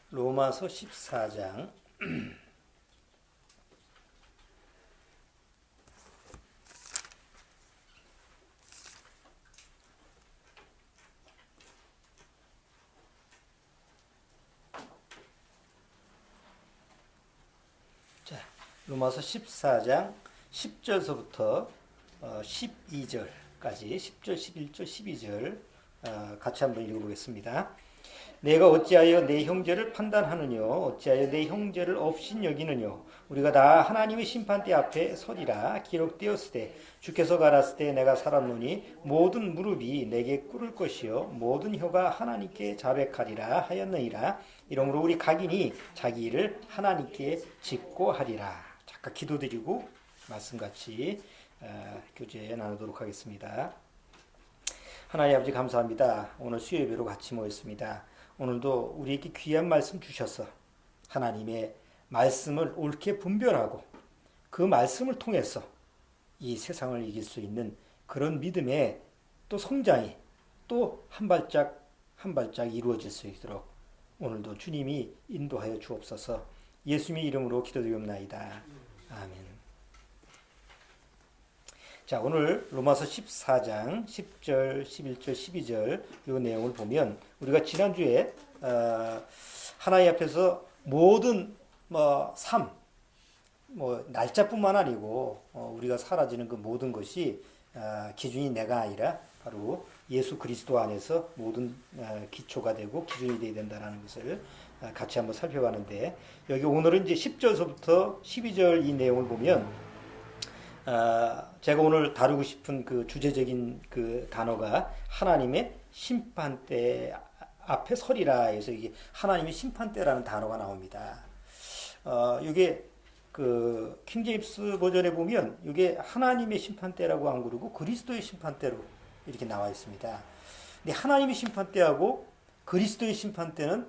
로마서 14장 로마서 14장 10절서부터 12절까지 10절, 11절, 12절 같이 한번 읽어보겠습니다. 내가 어찌하여 내 형제를 판단하느뇨? 어찌하여 내 형제를 없인 여기느뇨? 우리가 다 하나님의 심판대 앞에 서리라. 기록되었으되 주께서 가라사대 내가 살았노니 모든 무릎이 내게 꿇을 것이요 모든 혀가 하나님께 자백하리라 하였느니라. 이러므로 우리 각인이 자기 일을 하나님께 짓고 하리라. 잠깐 기도드리고 말씀같이 교제 나누도록 하겠습니다. 하나님 아버지 감사합니다. 오늘 수요예배로 같이 모였습니다. 오늘도 우리에게 귀한 말씀 주셔서 하나님의 말씀을 옳게 분별하고 그 말씀을 통해서 이 세상을 이길 수 있는 그런 믿음의 또 성장이 또 한 발짝 한 발짝 이루어질 수 있도록 오늘도 주님이 인도하여 주옵소서. 예수님의 이름으로 기도드리옵나이다. 아멘. 자, 오늘 로마서 14장 10절, 11절, 12절 이 내용을 보면 우리가 지난주에 하나님 앞에서 모든 삶, 날짜뿐만 아니고 우리가 사라지는 그 모든 것이 기준이 내가 아니라 바로 예수 그리스도 안에서 모든 기초가 되고 기준이 되어야 된다는 것을 같이 한번 살펴봤는데, 여기 오늘은 이제 10절서부터 12절 이 내용을 보면 제가 오늘 다루고 싶은 그 주제적인 그 단어가 하나님의 심판대 앞에 서리라 해서 이게 하나님의 심판대라는 단어가 나옵니다. 이게 그 킹제임스 버전에 보면 이게 하나님의 심판대라고 안 그러고 그리스도의 심판대로 이렇게 나와 있습니다. 근데 하나님의 심판대하고 그리스도의 심판대는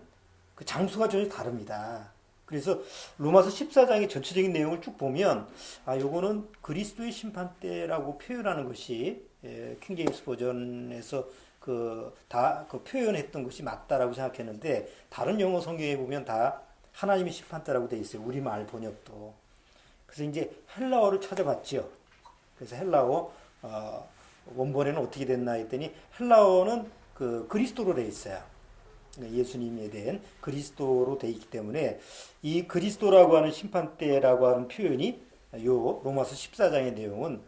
그 장소가 전혀 다릅니다. 그래서 로마서 14장의 전체적인 내용을 쭉 보면 요거는 그리스도의 심판대라고 표현하는 것이 킹제임스 버전에서 그 표현했던 것이 맞다라고 생각했는데, 다른 영어 성경에 보면 다 하나님의 심판대라고 되어 있어요. 우리말 번역도. 그래서 이제 헬라어를 찾아봤죠. 그래서 헬라어 원본에는 어떻게 됐나 했더니 헬라어는 그 그리스도로 되어 있어요. 예수님에 대한 그리스도로 되어 있기 때문에 이 그리스도라고 하는 심판대라고 하는 표현이 요 로마서 14장의 내용은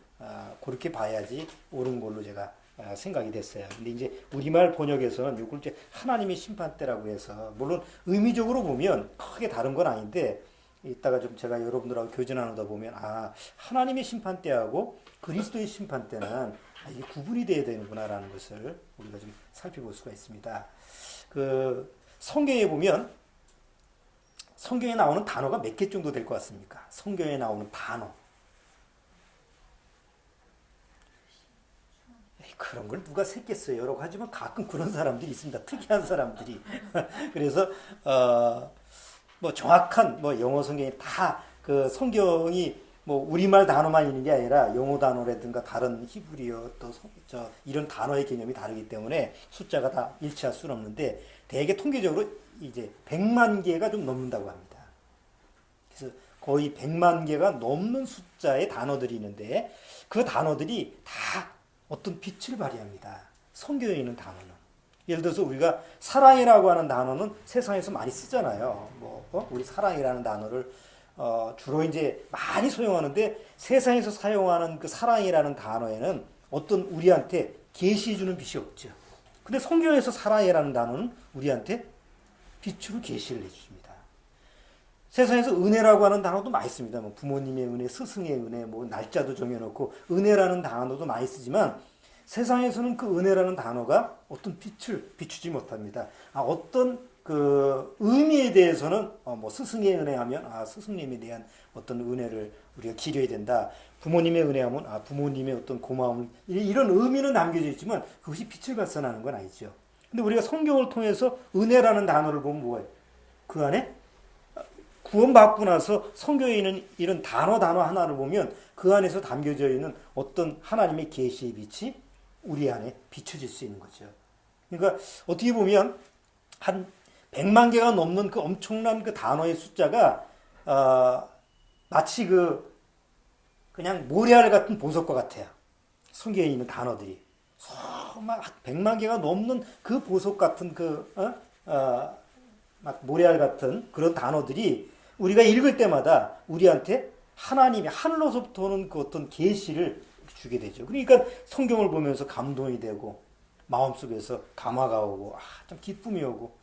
그렇게 봐야지 옳은 걸로 제가 생각이 됐어요. 근데 이제 우리말 번역에서는 이걸 이제 하나님의 심판대라고 해서, 물론 의미적으로 보면 크게 다른 건 아닌데, 이따가 좀 제가 여러분들하고 교제 나누다 보면 하나님의 심판대하고 그리스도의 심판대는 이게 구분이 돼야 되는구나라는 것을 우리가 좀 살펴볼 수가 있습니다. 그 성경에 보면 성경에 나오는 단어가 몇 개 정도 될 것 같습니까? 성경에 나오는 단어. 그런 걸 누가 셌겠어요? 라고 하지만 가끔 그런 사람들이 있습니다. 특이한 사람들이. 그래서 정확한 영어 성경이 다 그 성경이 우리말 단어만 있는 게 아니라 영어 단어라든가 다른 히브리어 또 이런 단어의 개념이 다르기 때문에 숫자가 다 일치할 수는 없는데, 대개 통계적으로 이제 100만 개가 좀 넘는다고 합니다. 그래서 거의 100만 개가 넘는 숫자의 단어들이 있는데, 그 단어들이 다 어떤 빛을 발휘합니다. 성경에 있는 단어는. 예를 들어서 우리가 사랑이라고 하는 단어는 세상에서 많이 쓰잖아요. 우리 사랑이라는 단어를 주로 이제 많이 사용하는데, 세상에서 사용하는 그 사랑이라는 단어에는 어떤 우리한테 계시해주는 빛이 없죠. 근데 성경에서 사랑이라는 단어는 우리한테 빛으로 계시를 해줍니다. 세상에서 은혜라고 하는 단어도 많이 씁니다. 부모님의 은혜, 스승의 은혜, 날짜도 정해놓고 은혜라는 단어도 많이 쓰지만, 세상에서는 그 은혜라는 단어가 어떤 빛을 비추지 못합니다. 어떤 그 의미에 대해서는 스승의 은혜하면 스승님에 대한 어떤 은혜를 우리가 기려야 된다. 부모님의 은혜하면 부모님의 어떤 고마움을, 이런 의미는 남겨져 있지만 그것이 빛을 발산하는 건 아니죠. 근데 우리가 성경을 통해서 은혜라는 단어를 보면 뭐예요? 그 안에 구원받고 나서 성경에 있는 이런 단어 하나를 보면 그 안에서 담겨져 있는 어떤 하나님의 계시의 빛이 우리 안에 비춰질 수 있는 거죠. 그러니까 어떻게 보면 100만 개가 넘는 그 엄청난 그 단어의 숫자가 마치 그냥 모래알 같은 보석과 같아요. 성경에 있는 단어들이. 막 100만 개가 넘는 그 보석 같은 막 모래알 같은 그런 단어들이 우리가 읽을 때마다 우리한테 하나님이 하늘로서부터 오는 그 어떤 계시를 주게 되죠. 그러니까 성경을 보면서 감동이 되고 마음속에서 감화가 오고 참 기쁨이 오고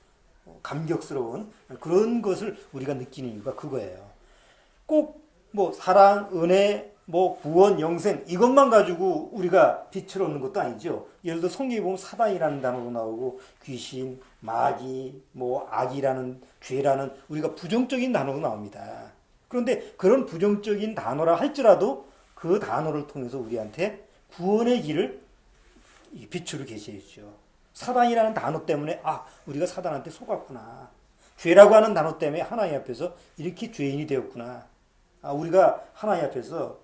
감격스러운 그런 것을 우리가 느끼는 이유가 그거예요. 꼭 뭐 사랑, 은혜, 뭐 구원, 영생 이것만 가지고 우리가 빛을 얻는 것도 아니죠. 예를 들어 성경에 보면 사단이라는 단어도 나오고 귀신, 마귀, 뭐 악이라는 죄라는 우리가 부정적인 단어도 나옵니다. 그런데 그런 부정적인 단어라 할지라도 그 단어를 통해서 우리한테 구원의 길을 빛으로 계시해 주죠. 사단이라는 단어 때문에 우리가 사단한테 속았구나. 죄라고 하는 단어 때문에 하나님 앞에서 이렇게 죄인이 되었구나. 우리가 하나님 앞에서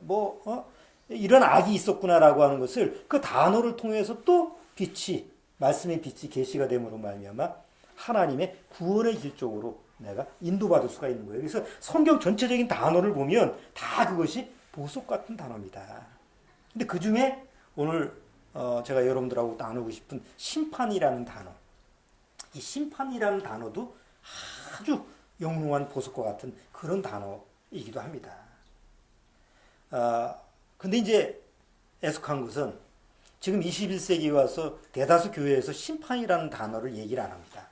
이런 악이 있었구나라고 하는 것을 그 단어를 통해서 또 빛이 말씀의 빛이 계시가 됨으로 말미암아 하나님의 구원의 길 쪽으로 내가 인도받을 수가 있는 거예요. 그래서 성경 전체적인 단어를 보면 다 그것이 보석 같은 단어입니다. 근데 그 중에 오늘 제가 여러분들하고 나누고 싶은 심판이라는 단어, 이 심판이라는 단어도 아주 영롱한 보석과 같은 그런 단어이기도 합니다. 근데 이제 애석한 것은 지금 21세기에 와서 대다수 교회에서 심판이라는 단어를 얘기를 안 합니다.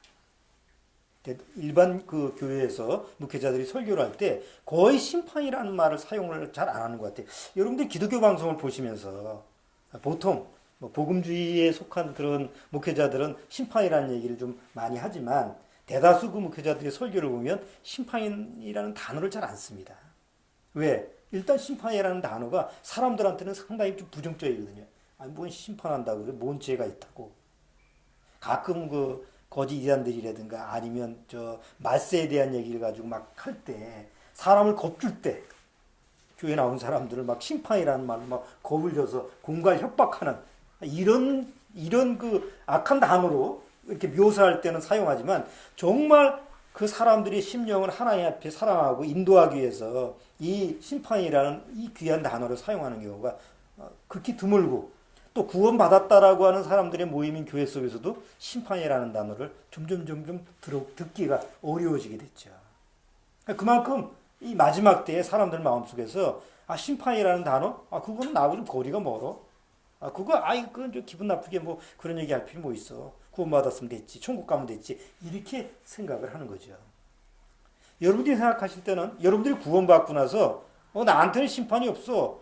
일반 그 교회에서 목회자들이 설교를 할 때 거의 심판이라는 말을 사용을 잘 안 하는 것 같아요. 여러분들 기독교 방송을 보시면서 보통 복음주의에 속한 그런 목회자들은 심판이라는 얘기를 좀 많이 하지만 대다수 그 목회자들의 설교를 보면 심판이라는 단어를 잘 안 씁니다. 왜? 일단 심판이라는 단어가 사람들한테는 상당히 좀 부정적이거든요. 뭔 심판한다고 그래? 뭔 죄가 있다고. 가끔 그 거짓 이단들이라든가 아니면 말세에 대한 얘기를 가지고 막 할 때 사람을 겁줄 때 교회 나온 사람들을 막 심판이라는 말로 막 겁을 줘서 공갈 협박하는 이런 그 악한 단어로 이렇게 묘사할 때는 사용하지만 정말 그 사람들의 심령을 하나님 앞에 사랑하고 인도하기 위해서 이 심판이라는 이 귀한 단어를 사용하는 경우가 극히 드물고 또 구원받았다라고 하는 사람들의 모임인 교회 속에서도 심판이라는 단어를 점점 듣기가 어려워지게 됐죠. 그만큼 이 마지막 때에 사람들 마음속에서 심판이라는 단어? 그거는 나하고 좀 거리가 멀어. 그건 좀 기분 나쁘게 뭐 그런 얘기 할 필요 뭐 있어. 구원받았으면 됐지. 천국 가면 됐지. 이렇게 생각을 하는 거죠. 여러분들이 생각하실 때는 여러분들이 구원받고 나서 나한테는 심판이 없어.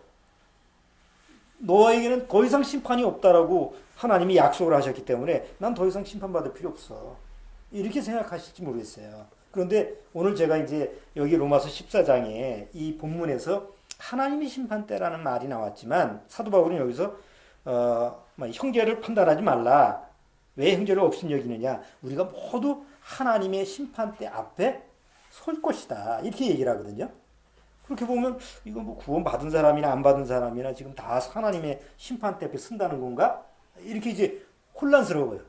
너에게는 더 이상 심판이 없다라고 하나님이 약속을 하셨기 때문에 난 더 이상 심판받을 필요 없어. 이렇게 생각하실지 모르겠어요. 그런데 오늘 제가 이제 여기 로마서 14장에 이 본문에서 하나님이 심판대라는 말이 나왔지만 사도 바울은 여기서 형제를 판단하지 말라. 왜 형제를 업신 여기느냐? 우리가 모두 하나님의 심판대 앞에 설 것이다. 이렇게 얘기를 하거든요. 그렇게 보면 이거 뭐 구원 받은 사람이나 안 받은 사람이나 지금 다 하나님의 심판대 앞에 쓴다는 건가? 이렇게 이제 혼란스러워요.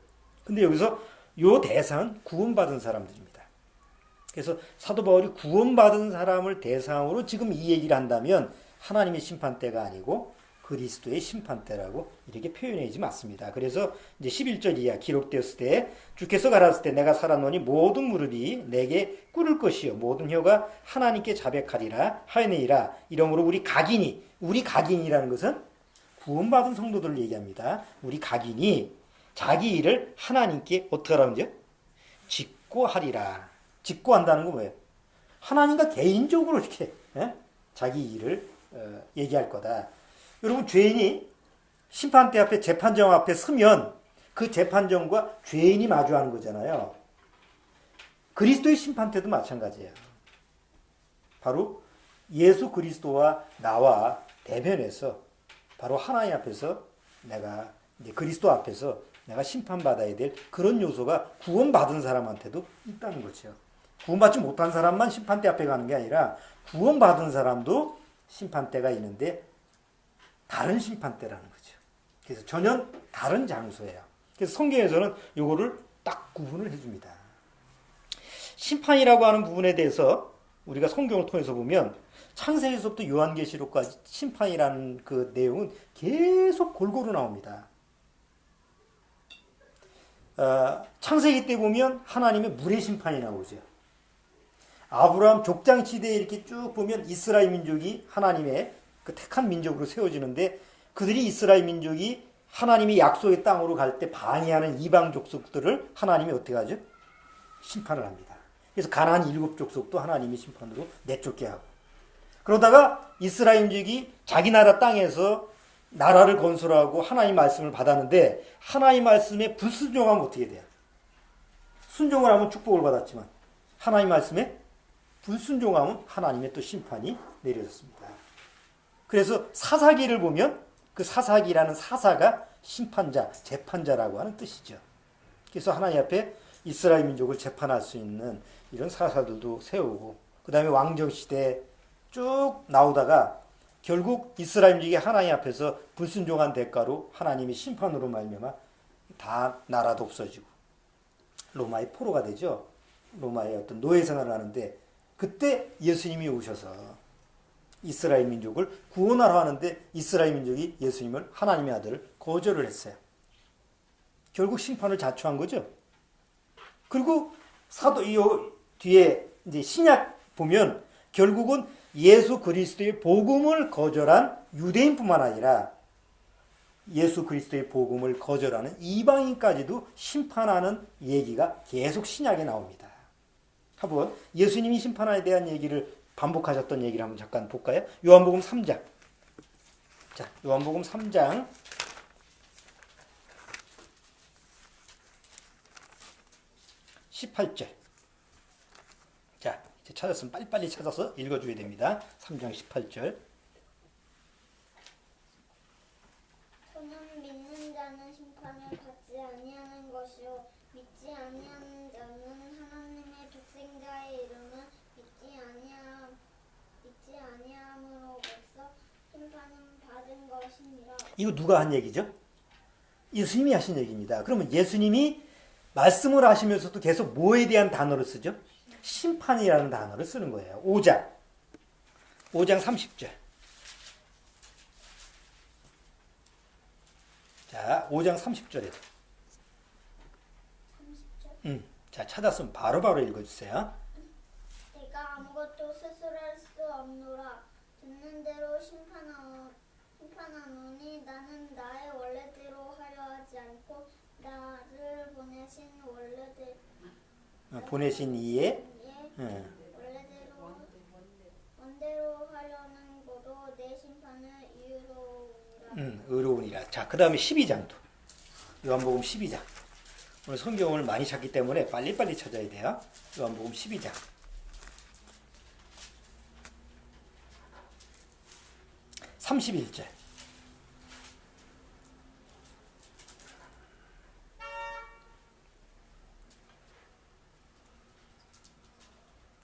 근데 여기서 요 대상은 구원받은 사람들입니다. 그래서 사도 바울이 구원받은 사람을 대상으로 지금 이 얘기를 한다면 하나님의 심판대가 아니고 그리스도의 심판대라고 이렇게 표현하지 맞습니다. 그래서 이제 11절 이하 기록되었을 때 주께서 가라사대 내가 살았노니 모든 무릎이 내게 꿇을 것이요 모든 혀가 하나님께 자백하리라 하여내이라. 이러므로 우리 각인이라는 것은 구원받은 성도들을 얘기합니다. 우리 각인이 자기 일을 하나님께 어떻게 하라는지요? 직고하리라. 직고한다는 건 뭐예요? 하나님과 개인적으로 이렇게 자기 일을 얘기할 거다. 여러분 죄인이 심판대 앞에 재판정 앞에 서면 그 재판정과 죄인이 마주하는 거잖아요. 그리스도의 심판대도 마찬가지예요. 바로 예수 그리스도와 나와 대면해서 바로 하나님 앞에서 내가 이제 그리스도 앞에서 내가 심판받아야 될 그런 요소가 구원받은 사람한테도 있다는 거죠. 구원받지 못한 사람만 심판대 앞에 가는 게 아니라 구원받은 사람도 심판대가 있는데 다른 심판대라는 거죠. 그래서 전혀 다른 장소예요. 그래서 성경에서는 이거를 딱 구분을 해줍니다. 심판이라고 하는 부분에 대해서 우리가 성경을 통해서 보면 창세기에서부터 요한계시록까지 심판이라는 그 내용은 계속 골고루 나옵니다. 창세기 때 보면 하나님의 물의 심판이 나오죠. 아브라함 족장 시대에 이렇게 쭉 보면 이스라엘 민족이 하나님의 그 택한 민족으로 세워지는데 그들이 이스라엘 민족이 하나님이 약속의 땅으로 갈 때 방해하는 이방 족속들을 하나님이 어떻게 하죠? 심판을 합니다. 그래서 가나안 7족속도 하나님이 심판으로 내쫓게 하고 그러다가 이스라엘 민족이 자기 나라 땅에서 나라를 건설하고 하나님 말씀을 받았는데 하나님 말씀에 불순종하면 어떻게 돼요? 순종을 하면 축복을 받았지만 하나님 말씀에 불순종하면 하나님의 또 심판이 내려졌습니다. 그래서 사사기를 보면 그 사사기라는 사사가 심판자, 재판자라고 하는 뜻이죠. 그래서 하나님 앞에 이스라엘 민족을 재판할 수 있는 이런 사사들도 세우고 그 다음에 왕정시대 쭉 나오다가 결국 이스라엘 민족이 하나님 앞에서 불순종한 대가로 하나님의 심판으로 말미암아 다 나라도 없어지고 로마의 포로가 되죠. 로마의 어떤 노예 생활을 하는데 그때 예수님이 오셔서 이스라엘 민족을 구원하러 하는데 이스라엘 민족이 예수님을 하나님의 아들을 거절을 했어요. 결국 심판을 자초한 거죠. 그리고 사도 이 뒤에 이제 신약 보면 결국은 예수 그리스도의 복음을 거절한 유대인뿐만 아니라 예수 그리스도의 복음을 거절하는 이방인까지도 심판하는 얘기가 계속 신약에 나옵니다. 한번 예수님이 심판에 대한 얘기를 반복하셨던 얘기를 한번 잠깐 볼까요? 요한복음 3장. 자, 요한복음 3장 18절. 자, 이제 찾았으면 빨리빨리 찾아서 읽어줘야 됩니다. 3장 18절. 저는 믿는 자는 심판을 받지 아니하는 것이요 믿지 아니하는 자는 하나님의 독생자의 이름은 믿지 아니함으로써 심판을 받은 것이니라. 이거 누가 한 얘기죠? 예수님이 하신 얘기입니다. 그러면 예수님이 말씀을 하시면서도 계속 뭐에 대한 단어를 쓰죠? 심판이라는 단어를 쓰는 거예요. 5장 30절. 자, 5장 30절에도. 30절? 자, 찾았으면 바로바로 읽어주세요. 내가 아무것도 스스로 할 수 없노라. 듣는 대로 심판하노니 나는 나의 원래대로 하려 하지 않고 나를 보내신 이의 원대로 하려는 것도 내 심판을 이유로우니라. 의로우니라. 자, 그 다음에 12장도. 요한복음 12장. 오늘 성경을 많이 찾기 때문에 빨리빨리 찾아야 돼요. 요한복음 12장. (31절)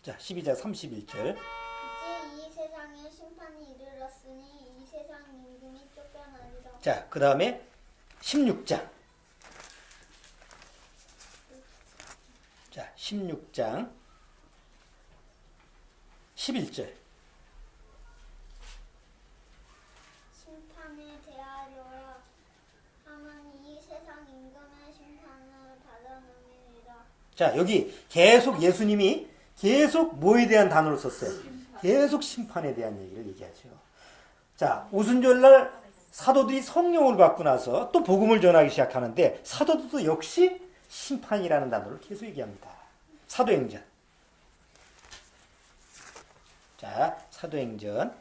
자, 12장 31절. 이제 이 세상에 심판이 이르렀으니 이 세상 임금이 쫓겨나리라. 자, 그 다음에 16장. 자, 16장 11절. 심판에 대하여라 하면 이 세상 임금의 심판을 받아느니라. 자, 여기 계속 예수님이 계속 뭐에 대한 단어를 썼어요? 계속 심판에 대한 얘기를 얘기하죠. 자, 오순절날 사도들이 성령을 받고 나서 또 복음을 전하기 시작하는데 사도들도 역시 심판이라는 단어를 계속 얘기합니다. 사도행전. 자, 사도행전.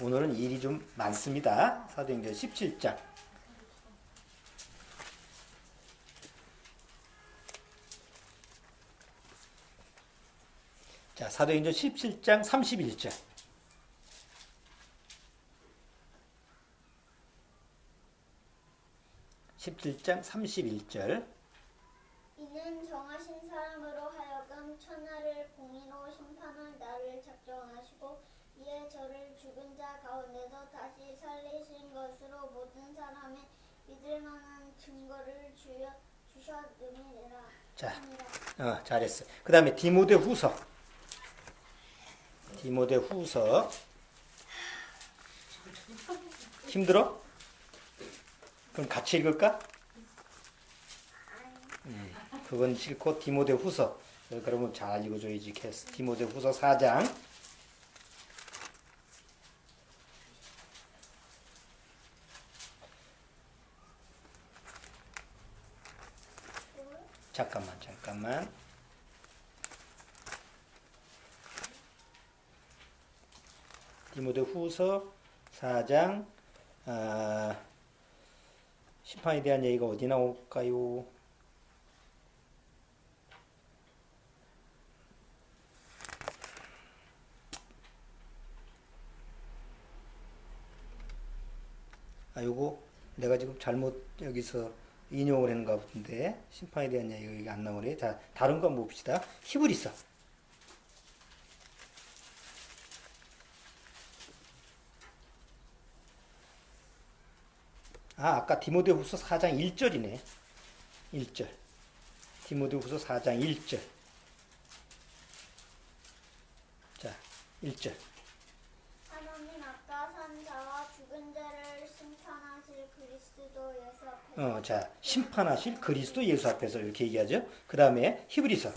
오늘은 일이 좀 많습니다. 사도행전 17장. 자, 사도행전 17장 31절. (17장 31절) 이는 정하신 사람으로 하여금 천하를 공의로 심판할 날을 작정하시고 이에 저를 죽은 자 가운데서 다시 살리신 것으로 모든 사람의 믿을 만한 증거를 주셨음이니라. 자, 잘했어. 그 다음에 디모데후서. 힘들어? 그럼 같이 읽을까? 그건 싫고 디모데후서. 그러면 잘 읽어줘야지. 디모데후서 4장. 잠깐만. 디모데후서 4장 심판에 대한 얘기가 어디 나올까요? 요거 내가 지금 잘못 여기서 인용을 했는가 본데 심판에 대한 얘기가 안 나오네. 자, 다른 거 한번 봅시다. 히브리서. 아까 디모데후서 4장 1절이네. 1절. 디모데후서 4장 1절. 자, 1절. 하나님 아까 산 자와 죽은 자를 심판하실 그리스도 예수 앞에서 자, 심판하실 그리스도 예수 앞에서 이렇게 얘기하죠. 그 다음에 히브리서.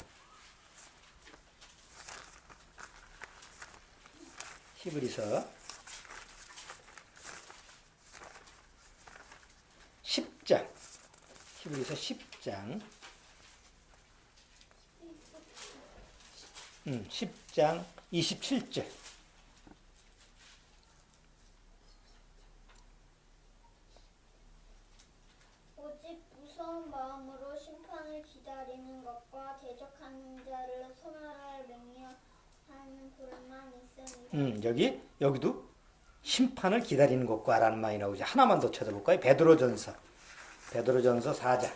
10장. 히브리서 10장. 10장 27절. 오직 무서운 마음으로 심판을 기다리는 것과 대적하는 자를 소멸할 명령하는 불만 있으니 여기도 심판을 기다리는 것과 라는 말이 나오죠. 하나만 더 찾아볼까요? 베드로전서 4장.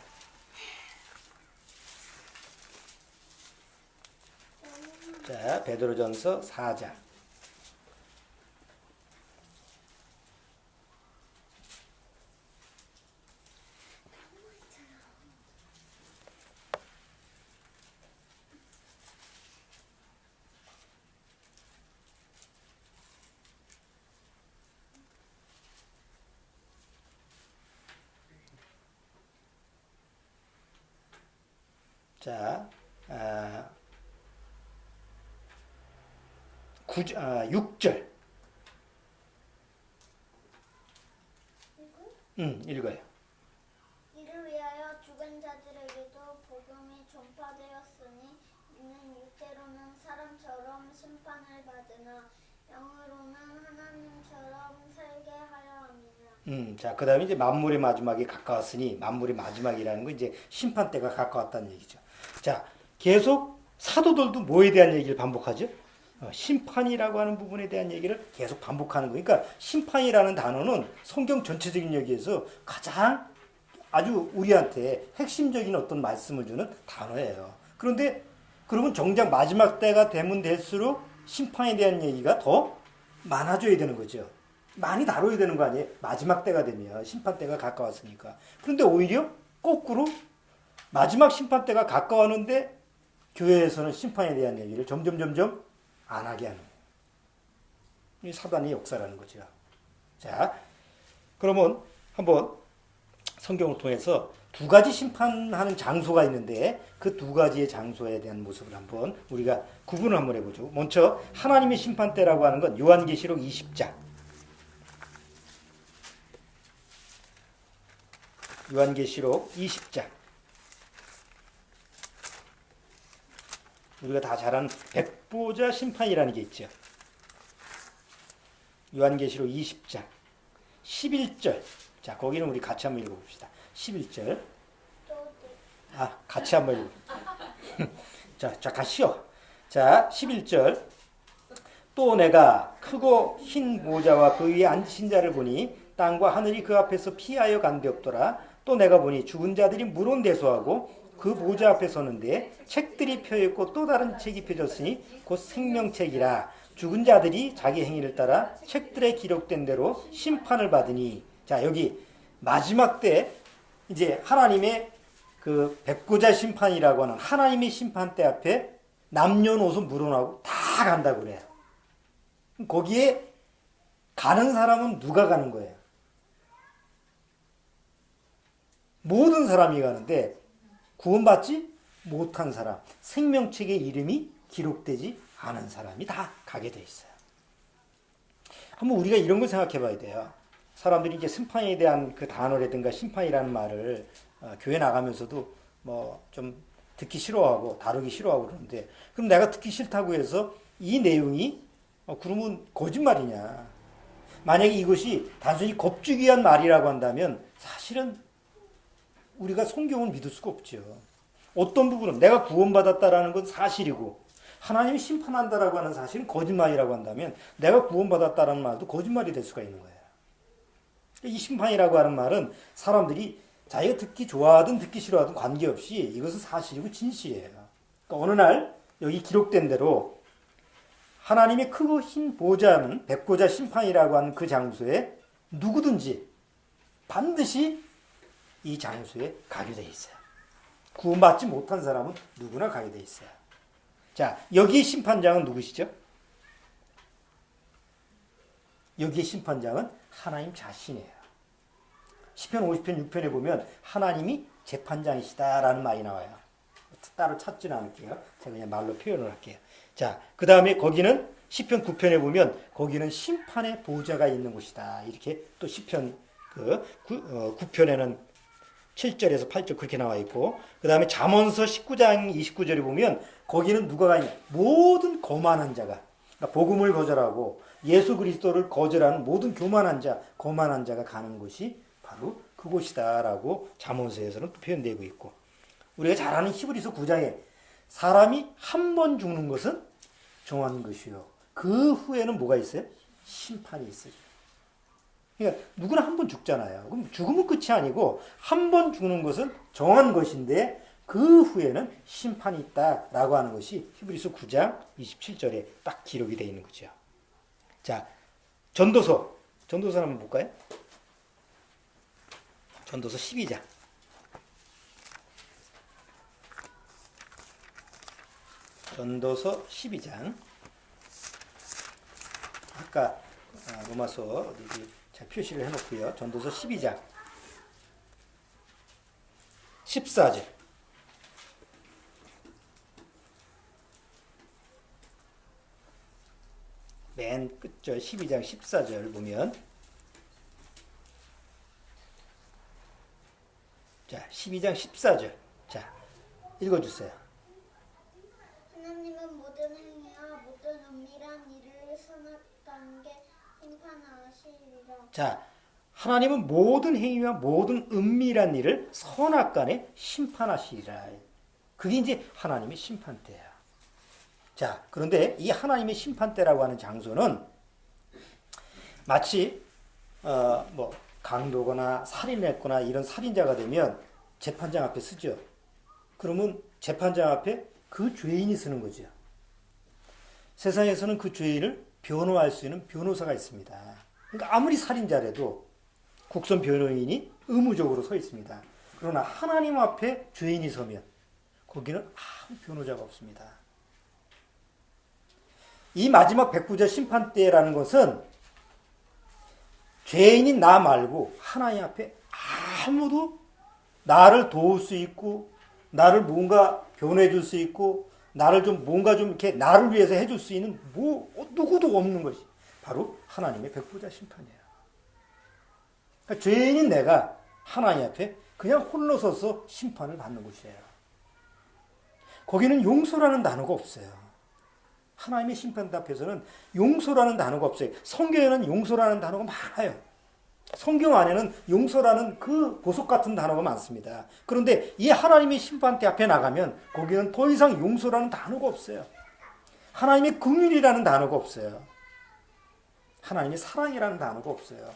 자, 베드로전서 4장. 자, 6절. 읽어요. 이를 위하여 죽은 자들에게도 복음이 전파되었으니 이는 육체로는 사람처럼 심판을 받으나 영으로는 하나님처럼 살게 하려 함이라. 자, 그 다음에 이제 만물의 마지막이 가까웠으니, 만물의 마지막이라는 건 이제 심판 때가 가까웠다는 얘기죠. 자, 계속 사도들도 뭐에 대한 얘기를 반복하죠? 심판이라고 하는 부분에 대한 얘기를 계속 반복하는 거예요. 그러니까 심판이라는 단어는 성경 전체적인 얘기에서 가장 아주 우리한테 핵심적인 어떤 말씀을 주는 단어예요. 그런데 그러면 정작 마지막 때가 되면 될수록 심판에 대한 얘기가 더 많아져야 되는 거죠. 많이 다뤄야 되는 거 아니에요? 마지막 때가 되면 심판 때가 가까웠으니까. 그런데 오히려 거꾸로 마지막 심판 때가 가까웠는데 교회에서는 심판에 대한 얘기를 점점 안 하게 하는 거예요. 이 사단의 역사라는 거죠. 자, 그러면 한번 성경을 통해서 두 가지 심판하는 장소가 있는데 그 두 가지의 장소에 대한 모습을 한번 우리가 구분을 한번 해보죠. 먼저 하나님의 심판 때라고 하는 건 요한계시록 20장. 요한계시록 20장. 우리가 다 잘 아는 백보자 심판이라는 게 있죠. 요한계시록 20장 11절. 자, 거기는 우리 같이 한번 읽어봅시다. 11절. 같이 한번 읽어봅시다. 자, 가시오. 자, 11절. 또 내가 크고 흰 모자와 그 위에 앉으신 자를 보니 땅과 하늘이 그 앞에서 피하여 간되었더라. 또 내가 보니 죽은 자들이 물온대소하고 그 모자 앞에 서는데 책들이 펴있고 또 다른 책이 펴졌으니 곧 생명책이라. 죽은 자들이 자기 행위를 따라 책들에 기록된 대로 심판을 받으니. 자, 여기 마지막 때 이제 하나님의 그 백고자 심판이라고 하는 하나님의 심판대 앞에 남녀노소 물어나고 다 간다고 그래요. 거기에 가는 사람은 누가 가는 거예요? 모든 사람이 가는데 구원받지 못한 사람, 생명책의 이름이 기록되지 않은 사람이 다 가게 돼 있어요. 한번 우리가 이런 걸 생각해 봐야 돼요. 사람들이 이제 심판에 대한 그 단어라든가 심판이라는 말을 교회 나가면서도 뭐 좀 듣기 싫어하고 다루기 싫어하고 그러는데, 그럼 내가 듣기 싫다고 해서 이 내용이 그러면 거짓말이냐? 만약에 이것이 단순히 겁주기 위한 말이라고 한다면 사실은 우리가 성경을 믿을 수가 없죠. 어떤 부분은 내가 구원받았다라는 건 사실이고 하나님이 심판한다라고 하는 사실은 거짓말이라고 한다면 내가 구원받았다라는 말도 거짓말이 될 수가 있는 거예요. 이 심판이라고 하는 말은 사람들이 자기가 듣기 좋아하든 듣기 싫어하든 관계없이 이것은 사실이고 진실이에요. 그러니까 어느 날 여기 기록된 대로 하나님의 크고 흰 보좌는 백보자 심판이라고 하는 그 장소에 누구든지 반드시 이 장소에 가게 돼 있어요. 구원받지 못한 사람은 누구나 가게 돼 있어요. 자, 여기의 심판장은 누구시죠? 여기의 심판장은 하나님 자신이에요. 시편 50편 6편에 보면 하나님이 재판장이시다라는 말이 나와요. 따로 찾지는 않을게요. 제가 그냥 말로 표현을 할게요. 자, 그 다음에 거기는 시편 9편에 보면 거기는 심판의 보좌가 있는 곳이다. 이렇게 또 시편 9편에는 7절에서 8절 그렇게 나와 있고, 그 다음에 잠언서 19장 29절에 보면 거기는 누가 가냐? 모든 거만한 자가, 그러니까 복음을 거절하고 예수 그리스도를 거절하는 모든 교만한 자, 거만한 자가 가는 곳이 바로 그곳이다라고 잠언서에서는 또 표현되고 있고, 우리가 잘 아는 히브리서 9장에 사람이 한 번 죽는 것은 정한 것이요, 그 후에는 뭐가 있어요? 심판이 있어요. 그러니까 누구나 한 번 죽잖아요. 그럼 죽음은 끝이 아니고 한 번 죽는 것은 정한 것인데 그 후에는 심판이 있다라고 하는 것이 히브리서 9장 27절에 딱 기록이 되어 있는 거죠. 자, 전도서 한번 볼까요? 전도서 12장. 전도서 12장. 아까 로마서 어디 자, 표시를 해놓고요. 전도서 12장 14절. 맨 끝절 12장 14절 보면, 자, 12장 14절. 자, 읽어주세요. 하나님은 모든 행위와 모든 은밀한 일을 선악관계 심판하시리라. 자, 하나님은 모든 행위와 모든 은밀한 일을 선악간에 심판하시리라. 그게 이제 하나님의 심판대야. 자, 그런데 이 하나님의 심판대라고 하는 장소는 마치 뭐 강도거나 살인했거나 이런 살인자가 되면 재판장 앞에 쓰죠. 그러면 재판장 앞에 그 죄인이 서는 거죠. 세상에서는 그 죄인을 변호할 수 있는 변호사가 있습니다. 그러니까 아무리 살인자라도 국선 변호인이 의무적으로 서 있습니다. 그러나 하나님 앞에 죄인이 서면 거기는 아무 변호자가 없습니다. 이 마지막 백부자 심판 때라는 것은 죄인인 나 말고 하나님 앞에 아무도 나를 도울 수 있고 나를 뭔가 변호해 줄 수 있고 나를 좀 뭔가 좀 이렇게 나를 위해서 해줄 수 있는 누구도 없는 것이 바로 하나님의 백부자 심판이에요. 그러니까 죄인인 내가 하나님 앞에 그냥 홀로 서서 심판을 받는 곳이에요. 거기는 용서라는 단어가 없어요. 하나님의 심판대 앞에서는 용서라는 단어가 없어요. 성경에는 용서라는 단어가 많아요. 성경 안에는 용서라는 그 보석 같은 단어가 많습니다. 그런데 이 하나님의 심판대 앞에 나가면 거기는 더 이상 용서라는 단어가 없어요. 하나님의 긍휼이라는 단어가 없어요. 하나님의 사랑이라는 단어가 없어요.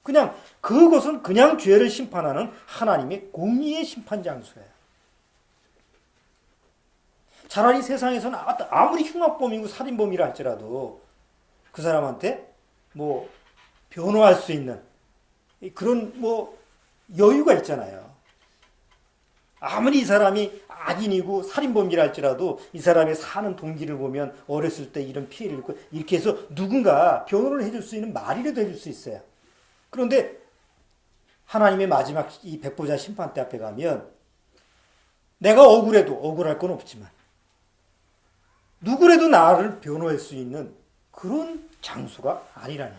그냥 그것은 그냥 죄를 심판하는 하나님의 공의의 심판 장소예요. 차라리 세상에서는 아무리 흉악범이고 살인범이라 할지라도 그 사람한테 뭐 변호할 수 있는 그런 뭐 여유가 있잖아요. 아무리 이 사람이 악인이고 살인범이라 할지라도 이 사람의 사는 동기를 보면 어렸을 때 이런 피해를 입고 이렇게 해서 누군가 변호를 해줄 수 있는 말이라도 해줄 수 있어요. 그런데 하나님의 마지막 이 백보자 심판대 앞에 가면 내가 억울해도 억울할 건 없지만 누구라도 나를 변호할 수 있는 그런 장소가 아니라는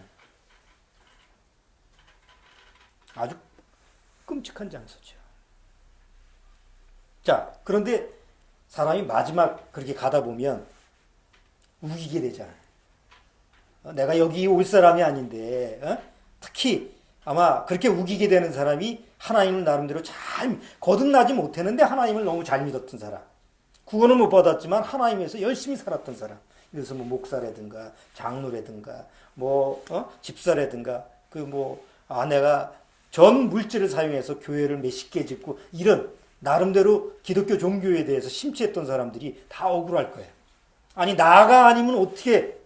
아주 끔찍한 장소죠. 자, 그런데 사람이 마지막 그렇게 가다 보면 우기게 되잖아요. 내가 여기 올 사람이 아닌데, 특히 아마 그렇게 우기게 되는 사람이 하나님을 나름대로 잘 거듭나지 못했는데 하나님을 너무 잘 믿었던 사람. 구원은 못 받았지만 하나님에서 열심히 살았던 사람. 그래서 뭐 목사라든가 장로라든가 집사라든가 내가 전 물질을 사용해서 교회를 몇십 개 짓고 이런 나름대로 기독교 종교에 대해서 심취했던 사람들이 다 억울할 거예요. 아니 나가 아니면 어떻게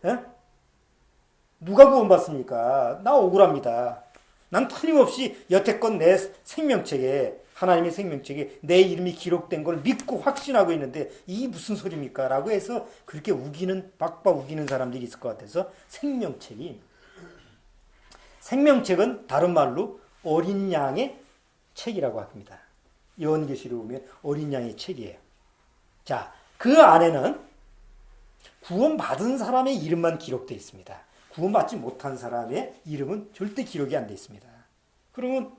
누가 구원받습니까? 나 억울합니다. 난 틀림없이 여태껏 내 생명책에 하나님의 생명책에 내 이름이 기록된 걸 믿고 확신하고 있는데 이 무슨 소리입니까? 라고 해서 그렇게 박박 우기는 사람들이 있을 것 같아서 생명책은 다른 말로 어린 양의 책이라고 합니다. 요한계시록 보면 어린 양의 책이에요. 자, 그 안에는 구원받은 사람의 이름만 기록되어 있습니다. 구원받지 못한 사람의 이름은 절대 기록이 안 되어 있습니다. 그러면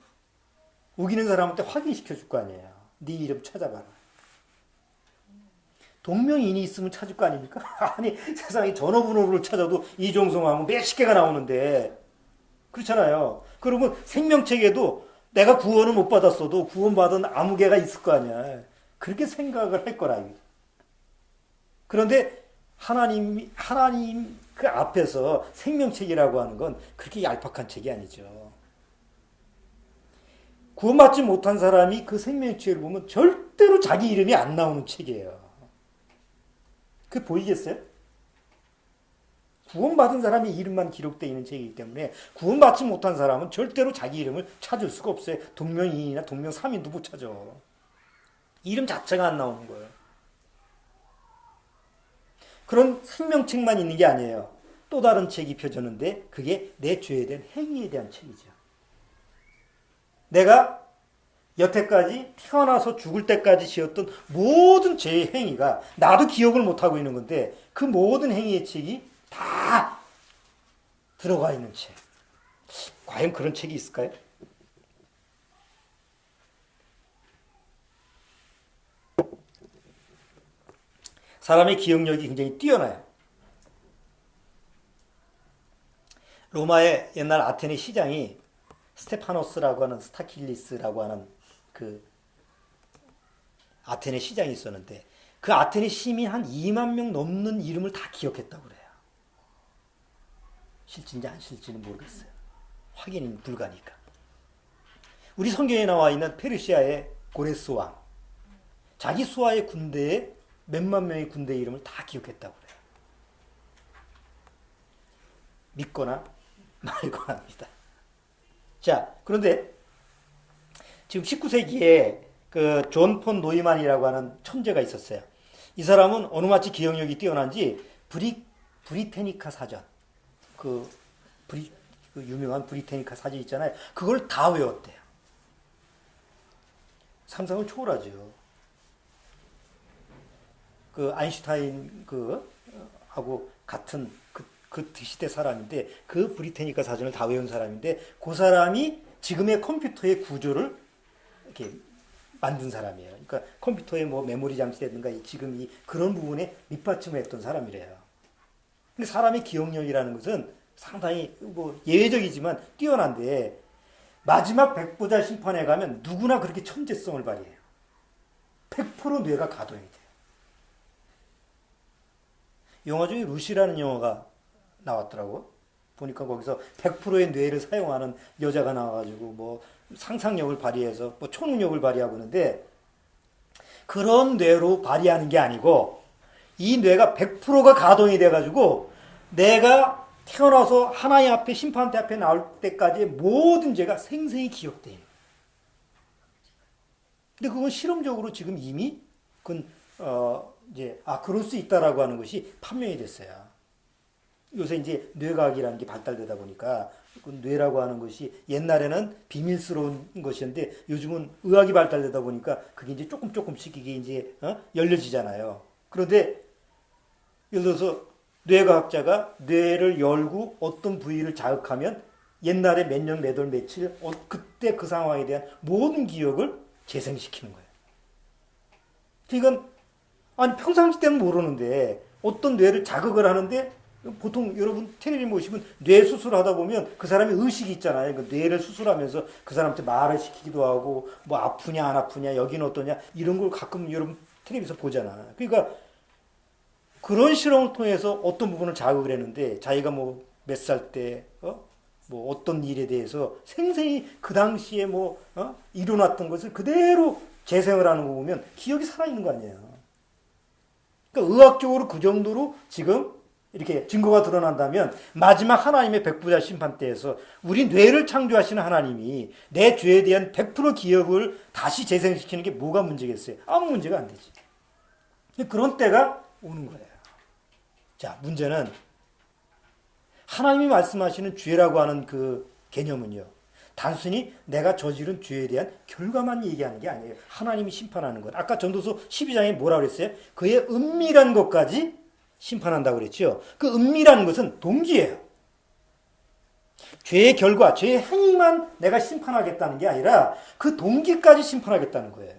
우기는 사람한테 확인시켜 줄 거 아니에요. 네 이름 찾아봐라. 동명이인이 있으면 찾을 거 아닙니까? 아니 세상에 전화번호를 찾아도 이종성하면 몇십 개가 나오는데 그렇잖아요. 그러면 생명책에도 내가 구원을 못 받았어도 구원받은 아무 개가 있을 거 아니야. 그렇게 생각을 할 거라. 그런데 하나님 그 앞에서 생명책이라고 하는 건 그렇게 얄팍한 책이 아니죠. 구원받지 못한 사람이 그 생명책을 보면 절대로 자기 이름이 안 나오는 책이에요. 그게 보이겠어요? 구원받은 사람의 이름만 기록되어 있는 책이기 때문에 구원받지 못한 사람은 절대로 자기 이름을 찾을 수가 없어요. 동명이인이나 동명삼인도 못 찾아. 이름 자체가 안 나오는 거예요. 그런 생명책만 있는 게 아니에요. 또 다른 책이 펴졌는데 그게 내 죄에 대한 행위에 대한 책이죠. 내가 여태까지 태어나서 죽을 때까지 지었던 모든 죄의 행위가 나도 기억을 못하고 있는 건데 그 모든 행위의 책이 다 들어가 있는 책. 과연 그런 책이 있을까요? 사람의 기억력이 굉장히 뛰어나요. 로마의 옛날 아테네 시장이 스테파노스라고 하는 스타킬리스라고 하는 그 아테네 시장이 있었는데 그 아테네 시민 한 2만 명 넘는 이름을 다 기억했다고 그래요. 실진지 안 실지는 모르겠어요. 확인이 불가니까. 우리 성경에 나와 있는 페르시아의 고레스 왕 자기 수하의 군대에 몇만 명의 군대 이름을 다 기억했다고 그래요. 믿거나 말거나 합니다. 자, 그런데 지금 19세기에 그 존 폰 노이만이라고 하는 천재가 있었어요. 이 사람은 어느 마치 기억력이 뛰어난지 브리테니카 사전, 그 유명한 브리테니카 사전 있잖아요. 그걸 다 외웠대요. 상상을 초월하죠. 그 아인슈타인 하고 같은 그 시대 사람인데 그 브리테니카 사전을 다 외운 사람인데 그 사람이 지금의 컴퓨터의 구조를 이렇게 만든 사람이에요. 그러니까 컴퓨터의 뭐 메모리 장치라든가 지금 그런 부분에 밑받침을 했던 사람이래요. 근데 사람의 기억력이라는 것은 상당히 뭐 예외적이지만 뛰어난데 마지막 백보자 심판에 가면 누구나 그렇게 천재성을 발휘해요. 100% 뇌가 가동이 돼요. 영화 중에 루시라는 영화가 나왔더라고. 보니까 거기서 100%의 뇌를 사용하는 여자가 나와가지고 뭐 상상력을 발휘해서 뭐 초능력을 발휘하고 있는데 그런 뇌로 발휘하는 게 아니고 이 뇌가 100%가 가동이 돼가지고 내가 태어나서 하나님 앞에 심판대 앞에 나올 때까지의 모든 죄가 생생히 기억돼요. 근데 그건 실험적으로 지금 이미 그건 이제 그럴 수 있다라고 하는 것이 판명이 됐어요. 요새 이제 뇌과학이라는 게 발달되다 보니까 그 뇌라고 하는 것이 옛날에는 비밀스러운 것이었는데 요즘은 의학이 발달되다 보니까 그게 이제 조금씩 이게 이제 열려지잖아요. 그런데 예를 들어서 뇌과학자가 뇌를 열고 어떤 부위를 자극하면 옛날에 몇 년, 몇 월, 며칠 그때 그 상황에 대한 모든 기억을 재생시키는 거예요. 그러니까 아니 평상시 때는 모르는데 어떤 뇌를 자극을 하는데 보통 여러분 텔레비전 보시면 뇌 수술하다 보면 그 사람이 의식이 있잖아요. 그 뇌를 수술하면서 그 사람한테 말을 시키기도 하고 뭐 아프냐 안 아프냐 여기는 어떠냐 이런 걸 가끔 여러분 텔레비전 보잖아. 그러니까 그런 실험을 통해서 어떤 부분을 자극을 했는데 자기가 뭐 몇 살 때 뭐 어떤 일에 대해서 생생히 그 당시에 일어났던 것을 그대로 재생을 하는 거 보면 기억이 살아있는 거 아니에요. 그러니까 의학적으로 그 정도로 지금 이렇게 증거가 드러난다면 마지막 하나님의 백부자 심판 때에서 우리 뇌를 창조하시는 하나님이 내 죄에 대한 100% 기억을 다시 재생시키는 게 뭐가 문제겠어요? 아무 문제가 안 되지. 그런 때가 오는 거예요. 자, 문제는 하나님이 말씀하시는 죄라고 하는 그 개념은요. 단순히 내가 저지른 죄에 대한 결과만 얘기하는 게 아니에요. 하나님이 심판하는 것. 아까 전도서 12장에 뭐라고 그랬어요? 그의 은밀한 것까지 심판한다고 그랬죠. 그 은밀한 것은 동기예요. 죄의 결과, 죄의 행위만 내가 심판하겠다는 게 아니라 그 동기까지 심판하겠다는 거예요.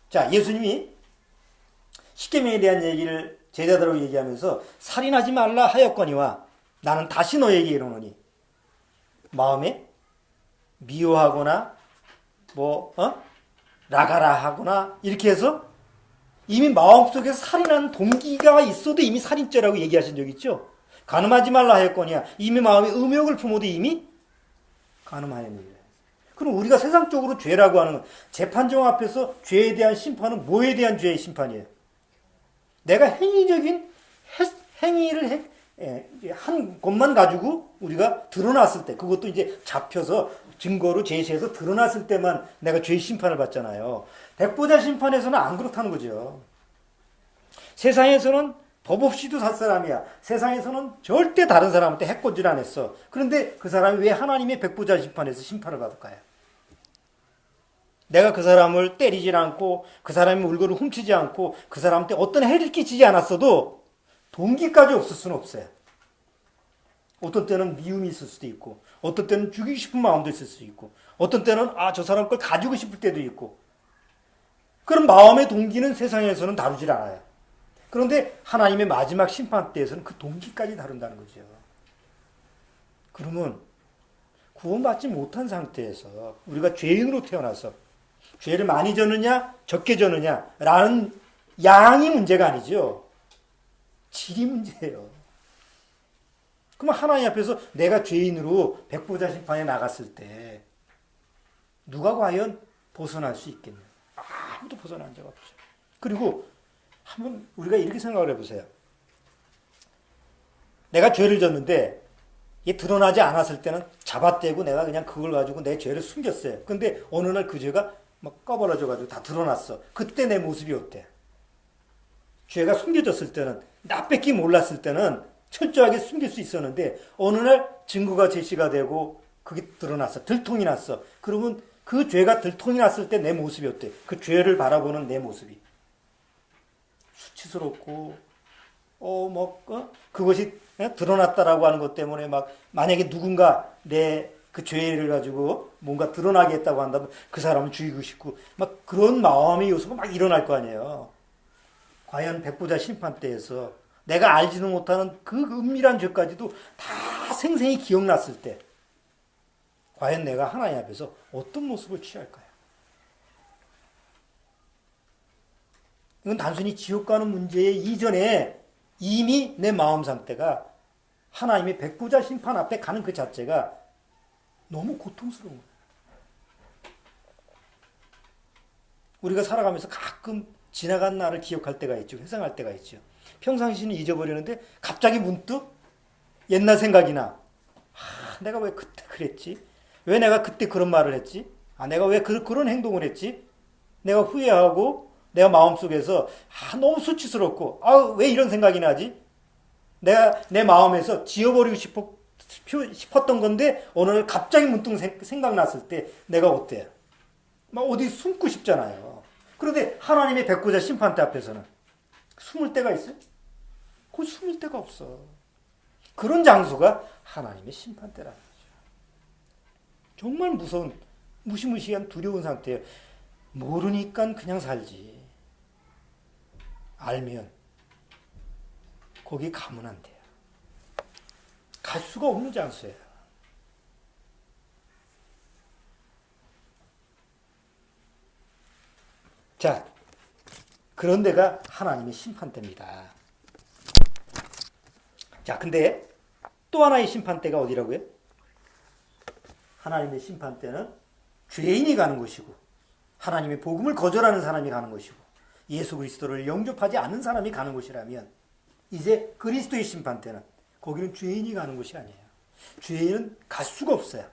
자, 예수님이 십계명에 대한 얘기를 제자들하고 얘기하면서 살인하지 말라 하였거니와 나는 다시 너에게 이르노니 마음에 미워하거나 나가라 하거나 이렇게 해서 이미 마음속에서 살인하는 동기가 있어도 이미 살인죄라고 얘기하신 적 있죠. 간음하지 말라 하였거니와 이미 마음에 음욕을 품어도 이미 간음하였느니라. 그럼 우리가 세상적으로 죄라고 하는 건 재판정 앞에서 죄에 대한 심판은 뭐에 대한 죄의 심판이에요? 내가 행위적인 행위를 한 것만 가지고 우리가 드러났을 때, 그것도 이제 잡혀서 증거로 제시해서 드러났을 때만 내가 죄의 심판을 받잖아요. 백보자 심판에서는 안 그렇다는 거죠. 세상에서는 법 없이도 살 사람이야. 세상에서는 절대 다른 사람한테 해코지를 안 했어. 그런데 그 사람이 왜 하나님의 백보자 심판에서 심판을 받을까요? 내가 그 사람을 때리지 않고 그 사람의 물건을 훔치지 않고 그 사람한테 어떤 해를 끼치지 않았어도 동기까지 없을 수는 없어요. 어떤 때는 미움이 있을 수도 있고 어떤 때는 죽이고 싶은 마음도 있을 수 있고 어떤 때는 저 사람 걸 가지고 싶을 때도 있고 그런 마음의 동기는 세상에서는 다루질 않아요. 그런데 하나님의 마지막 심판 때에서는 그 동기까지 다룬다는 거죠. 그러면 구원받지 못한 상태에서 우리가 죄인으로 태어나서 죄를 많이 졌느냐 적게 졌느냐 라는 양이 문제가 아니죠. 질이 문제예요. 그럼 하나님 앞에서 내가 죄인으로 백보자 심판에 나갔을 때 누가 과연 벗어날 수 있겠냐? 아무도 벗어난 적 없죠. 그리고 한번 우리가 이렇게 생각을 해보세요. 내가 죄를 졌는데 이게 드러나지 않았을 때는 잡아떼고 내가 그냥 그걸 가지고 내 죄를 숨겼어요. 근데 어느 날 그 죄가 막 꺼버려져가지고 다 드러났어. 그때 내 모습이 어때? 죄가 숨겨졌을 때는 나 뺏기 몰랐을 때는 철저하게 숨길 수 있었는데 어느 날 증거가 제시가 되고 그게 드러났어. 들통이 났어. 그러면 그 죄가 들통이 났을 때 내 모습이 어때? 그 죄를 바라보는 내 모습이 수치스럽고 그것이 드러났다라고 하는 것 때문에 만약에 누군가 내 그 죄를 가지고 뭔가 드러나게 했다고 한다면 그 사람을 죽이고 싶고 그런 마음의 요소가 일어날 거 아니에요. 과연 백보자 심판 때에서 내가 알지는 못하는 그 은밀한 죄까지도 다 생생히 기억났을 때 과연 내가 하나님 앞에서 어떤 모습을 취할까요? 이건 단순히 지옥 가는 문제 이전에 이미 내 마음 상태가 하나님의 백보자 심판 앞에 가는 그 자체가 너무 고통스러운 거예요. 우리가 살아가면서 가끔 지나간 날을 기억할 때가 있죠. 회상할 때가 있죠. 평상시는 잊어버리는데 갑자기 문득 옛날 생각이 나. 내가 왜 그때 그랬지? 왜 내가 그때 그런 말을 했지? 내가 왜 그런 행동을 했지? 내가 후회하고 내가 마음속에서 너무 수치스럽고 왜 이런 생각이 나지? 내가 내 마음에서 지워버리고 싶었던 건데 어느 날 갑자기 문득 생각났을 때 내가 어때요? 막 어디 숨고 싶잖아요. 그런데 하나님의 백구자 심판대 앞에서는 숨을 데가 있어요? 거기 숨을 데가 없어. 그런 장소가 하나님의 심판대라는 거죠. 정말 무서운, 무시무시한 두려운 상태예요. 모르니까 그냥 살지. 알면 거기 가면 안 돼요. 갈 수가 없는 장소예요. 자, 그런 데가 하나님의 심판대입니다. 자, 근데 또 하나의 심판대가 어디라고요? 하나님의 심판대는 죄인이 가는 곳이고 하나님의 복음을 거절하는 사람이 가는 곳이고 예수 그리스도를 영접하지 않는 사람이 가는 곳이라면 이제 그리스도의 심판대는 거기는 죄인이 가는 곳이 아니에요. 죄인은 갈 수가 없어요.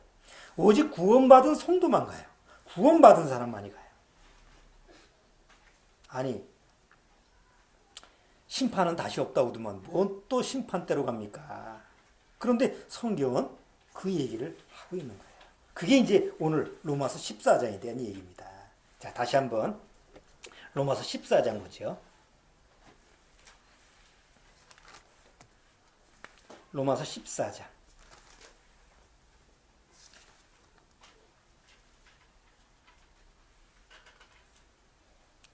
오직 구원받은 성도만 가요. 구원받은 사람만이 가요. 아니, 심판은 다시 없다고 두면 뭔 또 심판대로 갑니까? 그런데 성경은 그 얘기를 하고 있는 거예요. 그게 이제 오늘 로마서 14장에 대한 얘기입니다. 자, 다시 한번 로마서 14장 보죠. 로마서 14장.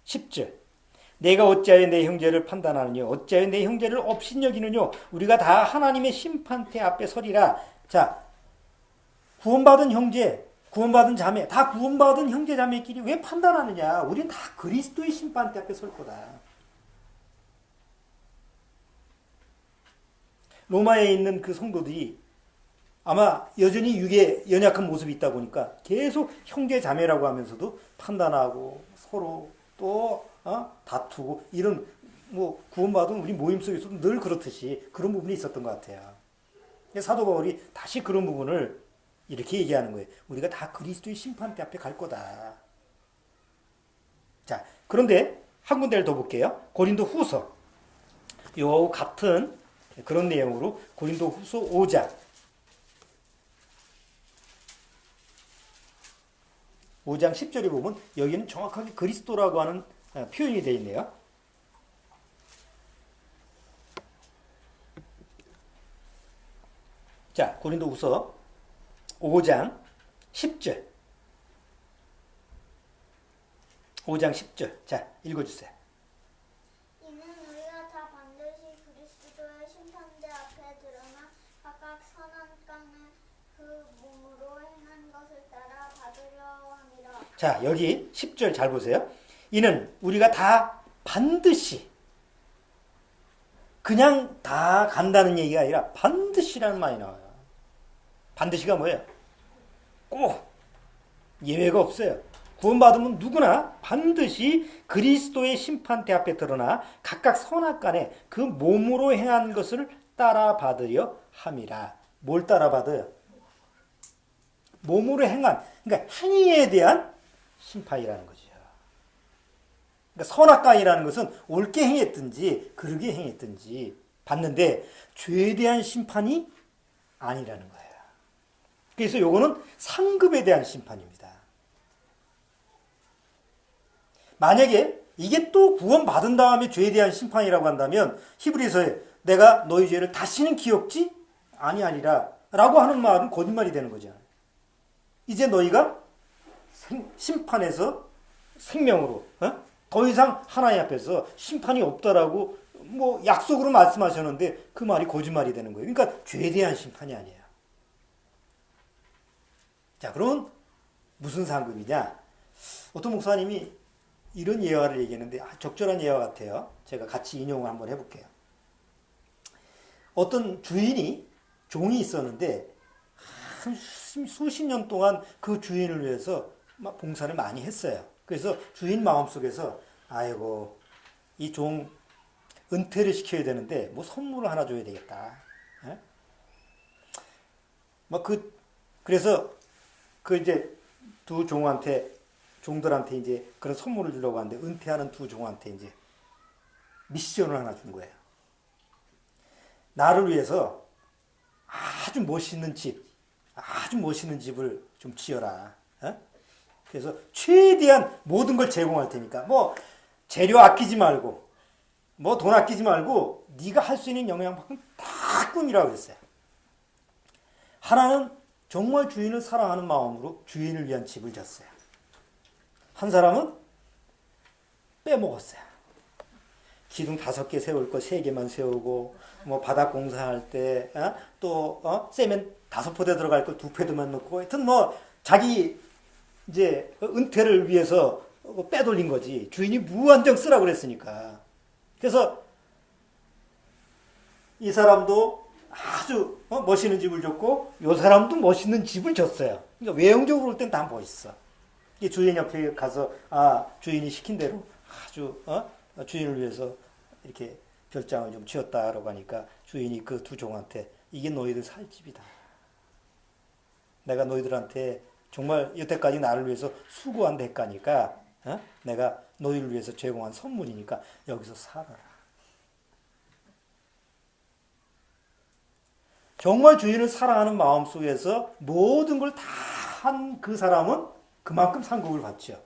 10절. 내가 어찌하여 내 형제를 판단하느냐? 어찌하여 내 형제를 업신여기느냐? 우리가 다 하나님의 심판대 앞에 서리라. 자, 구원받은 형제, 구원받은 자매, 다 구원받은 형제 자매끼리 왜 판단하느냐? 우린 다 그리스도의 심판대 앞에 설 거다. 로마에 있는 그 성도들이 아마 여전히 육에 연약한 모습이 있다 보니까 계속 형제 자매라고 하면서도 판단하고 서로 또 다투고 이런 구원받은 우리 모임 속에서도 늘 그렇듯이 그런 부분이 있었던 것 같아요. 사도 바울이 다시 그런 부분을 이렇게 얘기하는 거예요. 우리가 다 그리스도의 심판대 앞에 갈 거다. 자, 그런데 한 군데를 더 볼게요. 고린도 후서. 요 같은 그런 내용으로 고린도 후서 5장. 5장 10절에 보면 여기는 정확하게 그리스도라고 하는 표현이 되어 있네요. 자, 고린도 후서 5장 10절. 5장 10절. 자, 읽어주세요. 이는 우리가 다 반드시 그리스도의 심판대 앞에 드러나 각각 선한 깡에 그 몸으로 행한 것을 따라 받으려 함이라. 자, 여기 10절 잘 보세요. 이는 우리가 다 반드시, 그냥 다 간다는 얘기가 아니라 반드시라는 말이 나와요. 반드시가 뭐예요? 꼭 예외가 없어요. 구원받으면 누구나 반드시 그리스도의 심판대 앞에 드러나 각각 선악간에 그 몸으로 행한 것을 따라받으려 함이라. 뭘 따라받아요? 몸으로 행한, 그러니까 행위에 대한 심판이라는 거죠. 그러니까 선악간이라는 것은 옳게 행했든지 그르게 행했든지 받는데 죄에 대한 심판이 아니라는 거예요. 그래서 요거는 상급에 대한 심판입니다. 만약에 이게 또 구원받은 다음에 죄에 대한 심판이라고 한다면 히브리서에 내가 너희 죄를 다시는 기억지 아니하리라 라고 하는 말은 거짓말이 되는 거죠. 이제 너희가 심판에서 생명으로 더 이상 하나님 앞에서 심판이 없다라고 약속으로 말씀하셨는데 그 말이 거짓말이 되는 거예요. 그러니까 죄에 대한 심판이 아니에요. 자, 그러면 무슨 상급이냐? 어떤 목사님이 이런 예화를 얘기했는데 적절한 예화 같아요. 제가 같이 인용을 한번 해볼게요. 어떤 주인이 종이 있었는데 한 수십 년 동안 그 주인을 위해서 막 봉사를 많이 했어요. 그래서 주인 마음속에서 아이고 이 종 은퇴를 시켜야 되는데 선물을 하나 줘야 되겠다. 그래서 그 이제 두 종한테 종들한테 이제 그런 선물을 주려고 하는데 은퇴하는 두 종한테 이제 미션을 하나 준 거예요. 나를 위해서 아주 멋있는 집을 좀 지어라. 어? 그래서 최대한 모든 걸 제공할 테니까 뭐 재료 아끼지 말고 뭐 돈 아끼지 말고 네가 할 수 있는 영향만큼 다 꾸미라고 그랬어요. 하나는 정말 주인을 사랑하는 마음으로 주인을 위한 집을 졌어요. 한 사람은 빼먹었어요. 기둥 5개 세울 거 3개만 세우고 뭐 바닥 공사할 때 또 세면 5포대 들어갈 걸 2포대만 넣고 하여튼 뭐 자기 이제 은퇴를 위해서 빼돌린 거지. 주인이 무한정 쓰라고 그랬으니까. 그래서 이 사람도 아주 멋있는 집을 줬고 이 사람도 멋있는 집을 줬어요. 그러니까 외형적으로 볼 땐 다 멋있어. 주인 옆에 가서 주인이 시킨 대로 아주 주인을 위해서 이렇게 별장을 좀 지었다라고 하니까 주인이 그 두 종한테 이게 너희들 살 집이다. 내가 너희들한테 정말 여태까지 나를 위해서 수고한 대가니까 내가 너희를 위해서 제공한 선물이니까 여기서 살아라. 정말 주인을 사랑하는 마음 속에서 모든 걸 다 한 그 사람은 그만큼 상급을 받죠.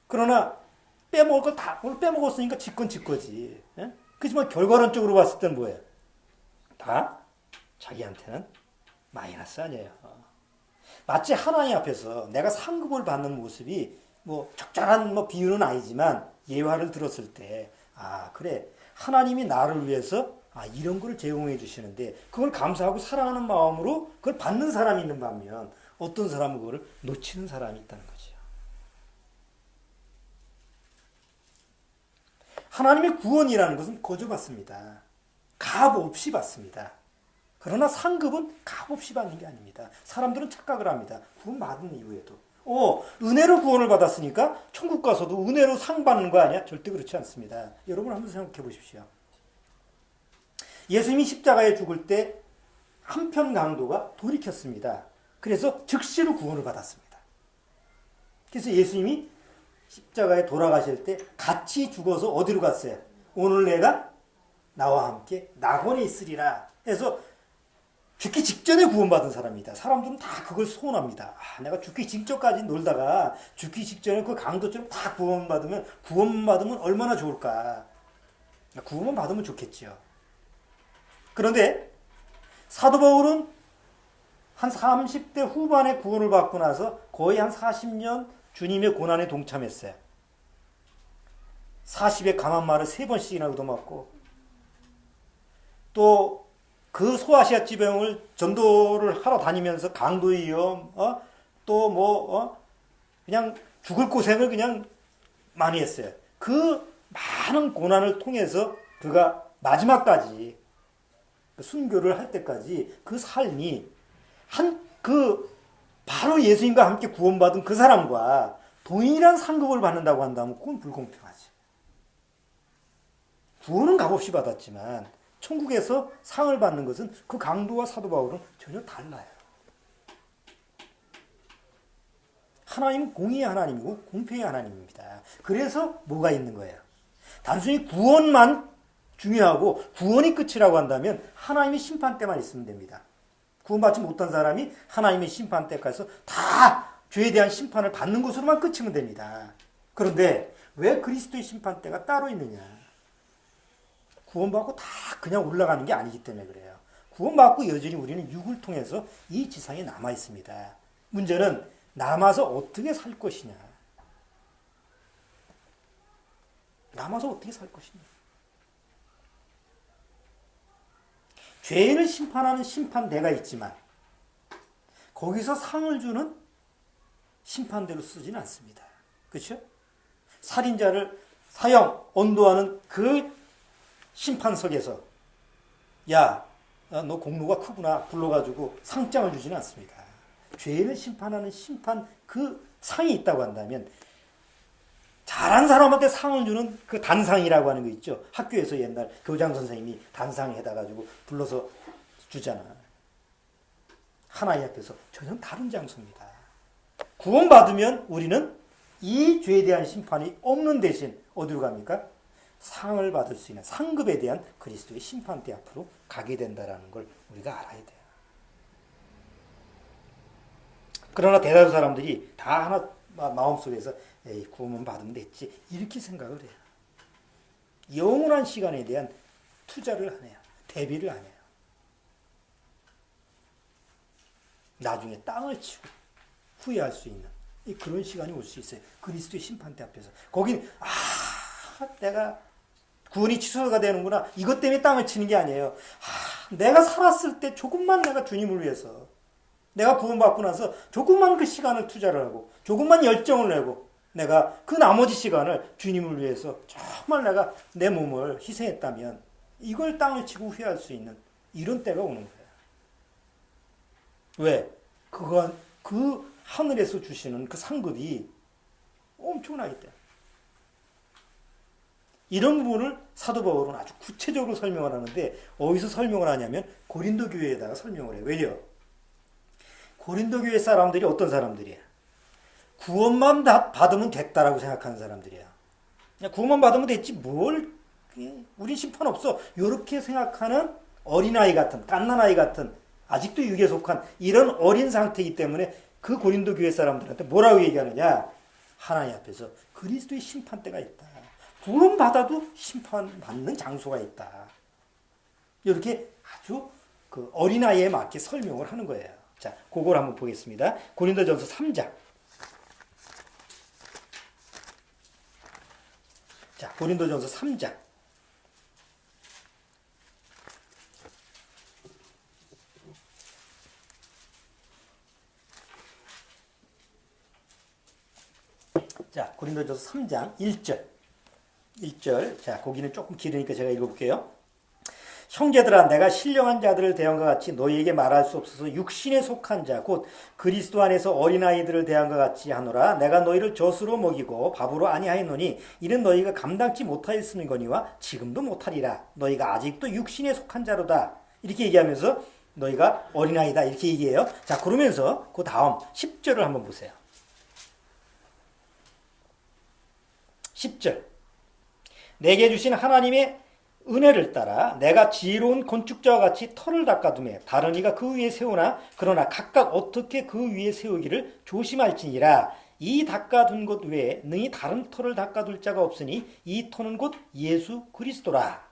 그러나 빼먹을 걸 다 오늘 빼먹었으니까 지 건 지 거지. 그렇지만 결과론적으로 봤을 땐 뭐예요? 다 자기한테는 마이너스 아니에요. 마치 하나님 앞에서 내가 상급을 받는 모습이 뭐 적절한 비유는 아니지만 예화를 들었을 때 그래 하나님이 나를 위해서 이런 걸 제공해 주시는데 그걸 감사하고 사랑하는 마음으로 그걸 받는 사람이 있는 반면 어떤 사람은 그걸 놓치는 사람이 있다는 거죠. 하나님의 구원이라는 것은 거저 받습니다. 값 없이 받습니다. 그러나 상급은 값 없이 받는 게 아닙니다. 사람들은 착각을 합니다. 구원 받은 이후에도 은혜로 구원을 받았으니까 천국 가서도 은혜로 상 받는 거 아니야? 절대 그렇지 않습니다. 여러분 한번 생각해 보십시오. 예수님이 십자가에 죽을 때 한편 강도가 돌이켰습니다. 그래서 즉시로 구원을 받았습니다. 그래서 예수님이 십자가에 돌아가실 때 같이 죽어서 어디로 갔어요? 오늘 내가 나와 함께 낙원에 있으리라 해서 죽기 직전에 구원받은 사람입니다. 사람들은 다 그걸 소원합니다. 내가 죽기 직전까지 놀다가 죽기 직전에 그 강도처럼 다 구원받으면 얼마나 좋을까. 구원만 받으면 좋겠죠. 그런데 사도 바울은 한 30대 후반에 구원을 받고 나서 거의 한 40년 주님의 고난에 동참했어요. 40의 강한 말을 3번씩이나 얻어맞고 또 그 소아시아 지병을 전도를 하러 다니면서 강도의 위험, 그냥 죽을 고생을 그냥 많이 했어요. 그 많은 고난을 통해서 그가 마지막까지 순교를 할 때까지 그 삶이 바로 예수님과 함께 구원받은 그 사람과 동일한 상급을 받는다고 한다면 그건 불공평하지. 구원은 값없이 받았지만 천국에서 상을 받는 것은 그 강도와 사도 바울은 전혀 달라요. 하나님은 공의의 하나님이고 공평의 하나님입니다. 그래서 뭐가 있는 거예요? 단순히 구원만 중요하고 구원이 끝이라고 한다면 하나님의 심판 때만 있으면 됩니다. 구원받지 못한 사람이 하나님의 심판 때 가서 다 죄에 대한 심판을 받는 것으로만 끝이면 됩니다. 그런데 왜 그리스도의 심판 때가 따로 있느냐? 구원받고 다 그냥 올라가는 게 아니기 때문에 그래요. 구원받고 여전히 우리는 육을 통해서 이 지상에 남아 있습니다. 문제는 남아서 어떻게 살 것이냐. 남아서 어떻게 살 것이냐. 죄인을 심판하는 심판대가 있지만 거기서 상을 주는 심판대로 쓰지는 않습니다. 그렇죠? 살인자를 사형, 언도하는 그 심판석에서 너 공로가 크구나 불러가지고 상장을 주지는 않습니다. 죄인을 심판하는 심판 그 상이 있다고 한다면 잘한 사람한테 상을 주는 그 단상이라고 하는 거 있죠. 학교에서 옛날 교장 선생님이 단상 해다가지고 불러서 주잖아. 하나님 앞에서 전혀 다른 장소입니다. 구원받으면 우리는 이 죄에 대한 심판이 없는 대신 어디로 갑니까? 상을 받을 수 있는 상급에 대한 그리스도의 심판대 앞으로 가게 된다는 걸 우리가 알아야 돼요. 그러나 대다수 사람들이 다 하나 마음속에서 에이, 구원 받으면 됐지 이렇게 생각을 해요. 영원한 시간에 대한 투자를 안 해요. 대비를 안 해요. 나중에 땅을 치고 후회할 수 있는 그런 시간이 올 수 있어요. 그리스도의 심판대 앞에서. 거긴 내가 구원이 취소가 되는구나. 이것 때문에 땅을 치는 게 아니에요. 내가 살았을 때 조금만 내가 주님을 위해서 내가 구원받고 나서 조금만 그 시간을 투자를 하고 조금만 열정을 내고 내가 그 나머지 시간을 주님을 위해서 정말 내가 내 몸을 희생했다면 이걸 땅을 치고 후회할 수 있는 이런 때가 오는 거예요. 왜? 그건 그 하늘에서 주시는 그 상급이 엄청나기 때문에. 이런 부분을 사도 바울은 아주 구체적으로 설명을 하는데 어디서 설명을 하냐면 고린도 교회에다가 설명을 해요. 왜요? 고린도 교회 사람들이 어떤 사람들이에요? 구원만 받으면 됐다라고 생각하는 사람들이에요. 그냥 구원만 받으면 됐지 뭘 우린 심판 없어. 이렇게 생각하는 어린아이 같은 갓난아이 같은 아직도 육에 속한 이런 어린 상태이기 때문에 그 고린도 교회 사람들한테 뭐라고 얘기하느냐? 하나님 앞에서 그리스도의 심판대가 있다. 구원받아도 심판받는 장소가 있다. 이렇게 아주 그 어린아이에 맞게 설명을 하는 거예요. 자, 그걸 한번 보겠습니다. 고린도전서 3장. 자, 고린도전서 3장. 자, 고린도전서 3장 1절. 1절. 자, 거기는 조금 길으니까 제가 읽어볼게요. 형제들아 내가 신령한 자들을 대한 것 같이 너희에게 말할 수 없어서 육신에 속한 자 곧 그리스도 안에서 어린아이들을 대한 것 같이 하노라. 내가 너희를 젖으로 먹이고 밥으로 아니하였노니 이는 너희가 감당치 못하였으니거니와 지금도 못하리라. 너희가 아직도 육신에 속한 자로다. 이렇게 얘기하면서 너희가 어린아이다 이렇게 얘기해요. 자, 그러면서 그 다음 10절을 한번 보세요. 10절. 내게 주신 하나님의 은혜를 따라 내가 지혜로운 건축자와 같이 터를 닦아두매 다른 이가 그 위에 세우나 그러나 각각 어떻게 그 위에 세우기를 조심할지니라. 이 닦아둔 것 외에 능히 다른 터를 닦아둘 자가 없으니 이 터는 곧 예수 그리스도라.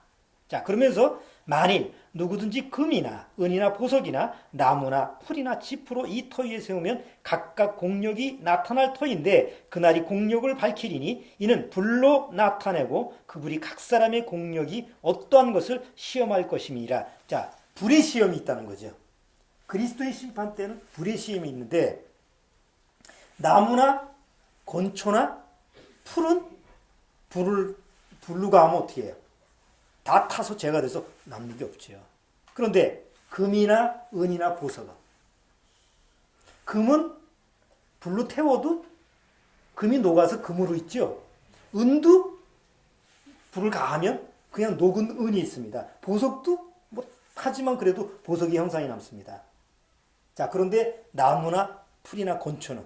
자, 그러면서 만일 누구든지 금이나 은이나 보석이나 나무나 풀이나 짚으로 이 터 위에 세우면 각각 공력이 나타날 터인데 그날이 공력을 밝히리니 이는 불로 나타내고 그 불이 각 사람의 공력이 어떠한 것을 시험할 것임이라. 자, 불의 시험이 있다는 거죠. 그리스도의 심판 때는 불의 시험이 있는데 나무나 건초나 풀은 불로 가면 어떻게 해요? 다 타서 재가 돼서 남는 게 없지요. 그런데 금이나 은이나 보석은 금은 불로 태워도 금이 녹아서 금으로 있죠. 은도 불을 가하면 그냥 녹은 은이 있습니다. 보석도 하지만 그래도 보석의 형상이 남습니다. 자, 그런데 나무나 풀이나 건초는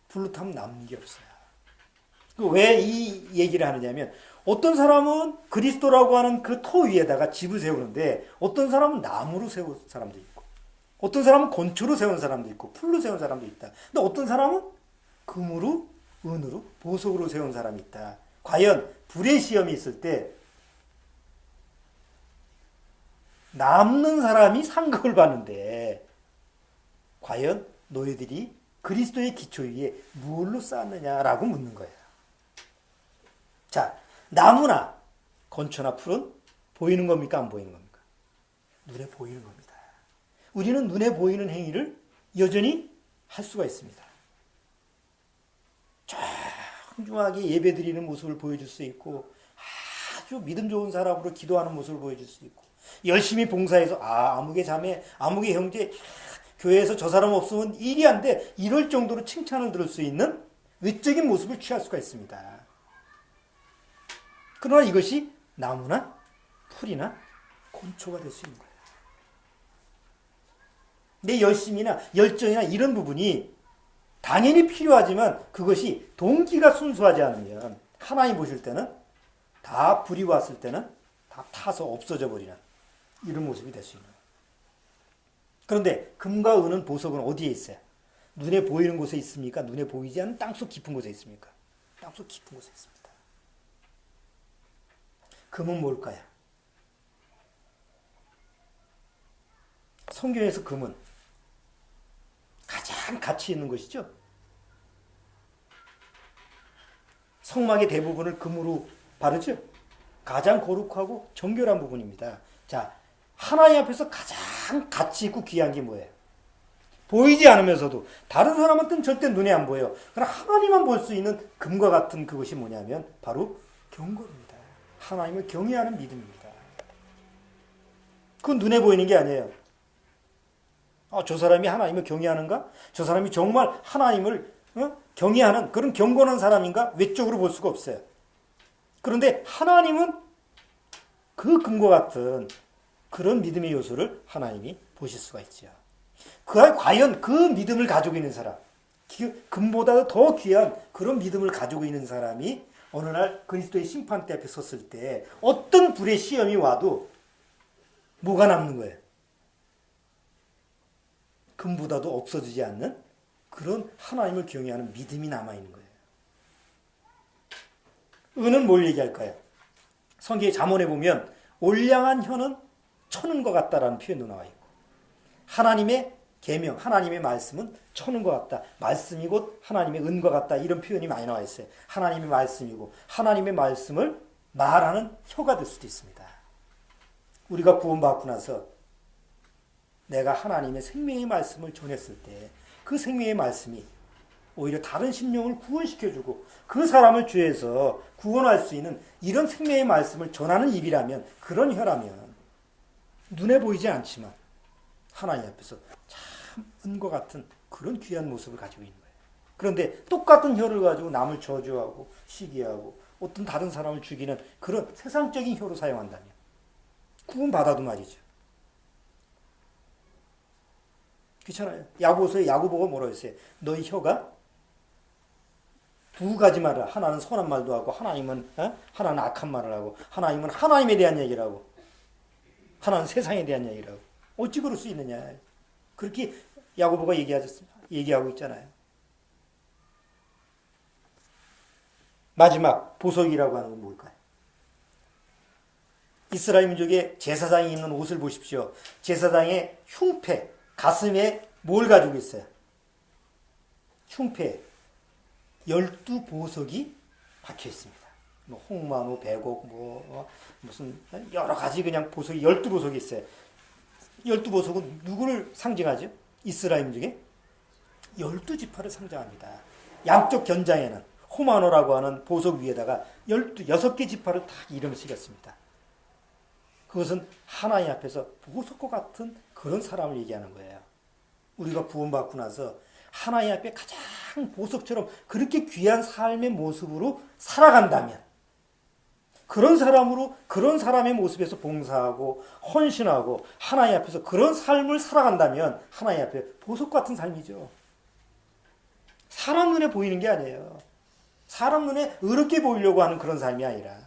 불로 타면 남는 게 없어요. 왜 이 얘기를 하느냐면 어떤 사람은 그리스도라고 하는 그 터 위에다가 집을 세우는데 어떤 사람은 나무로 세운 사람도 있고 어떤 사람은 건초로 세운 사람도 있고 풀로 세운 사람도 있다. 근데 어떤 사람은 금으로, 은으로, 보석으로 세운 사람이 있다. 과연 불의 시험이 있을 때 남는 사람이 상급을 받는데 과연 너희들이 그리스도의 기초 위에 무엇로 쌓았느냐라고 묻는 거예요. 자, 나무나 건초나 풀은 보이는 겁니까? 안 보이는 겁니까? 눈에 보이는 겁니다. 우리는 눈에 보이는 행위를 여전히 할 수가 있습니다. 정중하게 예배드리는 모습을 보여줄 수 있고 아주 믿음 좋은 사람으로 기도하는 모습을 보여줄 수 있고 열심히 봉사해서 아무개 자매, 아무개 형제 교회에서 저 사람 없으면 일이 안 돼 이럴 정도로 칭찬을 들을 수 있는 외적인 모습을 취할 수가 있습니다. 그러나 이것이 나무나 풀이나 건초가 될 수 있는 거예요. 내 열심이나 열정이나 이런 부분이 당연히 필요하지만 그것이 동기가 순수하지 않으면 하나님 보실 때는 다 불이 왔을 때는 다 타서 없어져 버리는 이런 모습이 될 수 있는 거예요. 그런데 금과 은은 보석은 어디에 있어요? 눈에 보이는 곳에 있습니까? 눈에 보이지 않는 땅속 깊은 곳에 있습니까? 땅속 깊은 곳에 있습니다. 금은 뭘까요? 성경에서 금은 가장 가치 있는 것이죠. 성막의 대부분을 금으로 바르죠. 가장 거룩하고 정결한 부분입니다. 자, 하나님 앞에서 가장 가치 있고 귀한 게 뭐예요? 보이지 않으면서도 다른 사람한테는 절대 눈에 안 보여요. 그러나 하나님만 볼 수 있는 금과 같은 그것이 뭐냐면 바로 경건입니다. 하나님을 경외하는 믿음입니다. 그건 눈에 보이는 게 아니에요. 저 사람이 하나님을 경외하는가? 저 사람이 정말 하나님을 경외하는 그런 경건한 사람인가? 외적으로 볼 수가 없어요. 그런데 하나님은 그 금과 같은 그런 믿음의 요소를 하나님이 보실 수가 있죠. 과연 그 믿음을 가지고 있는 사람, 금보다 더 귀한 그런 믿음을 가지고 있는 사람이 어느 날 그리스도의 심판대 앞에 섰을 때 어떤 불의 시험이 와도 뭐가 남는 거예요? 금보다도 없어지지 않는 그런 하나님을 경외하는 믿음이 남아있는 거예요. 은은 뭘 얘기할까요? 성경의 잠언에 보면 올량한 혀는 천은과 같다라는 표현도 나와 있고 하나님의 계명, 하나님의 말씀은 천은과 같다. 말씀이 곧 하나님의 은과 같다. 이런 표현이 많이 나와 있어요. 하나님의 말씀이고 하나님의 말씀을 말하는 혀가 될 수도 있습니다. 우리가 구원받고 나서 내가 하나님의 생명의 말씀을 전했을 때 그 생명의 말씀이 오히려 다른 심령을 구원시켜주고 그 사람을 죄에서 구원할 수 있는 이런 생명의 말씀을 전하는 입이라면 그런 혀라면 눈에 보이지 않지만 하나님 앞에서 참 은과 같은 그런 귀한 모습을 가지고 있는 거예요. 그런데 똑같은 혀를 가지고 남을 저주하고 시기하고 어떤 다른 사람을 죽이는 그런 세상적인 혀로 사용한다면 구원받아도 말이죠. 그렇잖아요. 야고보서에 야고보가 뭐라고 했어요? 너희 혀가 두 가지 말을 하나는 선한 말도 하고 하나는 악한 말을 하고 하나님은 하나님에 대한 얘기를 하고 하나는 세상에 대한 얘기를 하고 어찌 그럴 수 있느냐. 그렇게 야고보가 얘기하고 있잖아요. 마지막 보석이라고 하는 건 뭘까요? 이스라엘 민족의 제사장이 입는 옷을 보십시오. 제사장의 흉패, 가슴에 뭘 가지고 있어요? 흉패 12보석이 박혀 있습니다. 뭐 홍마노, 백옥, 무슨 여러 가지 그냥 보석이 12보석이 있어요. 12보석은 누구를 상징하죠? 이스라엘 민족의 12지파를 상징합니다. 양쪽 견장에는 호마노라고 하는 보석 위에다가 6개 지파를 딱 이름을 새겼습니다. 그것은 하나님 앞에서 보석과 같은 그런 사람을 얘기하는 거예요. 우리가 구원받고 나서 하나님 앞에 가장 보석처럼 그렇게 귀한 삶의 모습으로 살아간다면 그런 사람으로 그런 사람의 모습에서 봉사하고 헌신하고 하나님 앞에서 그런 삶을 살아간다면 하나님 앞에 보석 같은 삶이죠. 사람 눈에 보이는 게 아니에요. 사람 눈에 의롭게 보이려고 하는 그런 삶이 아니라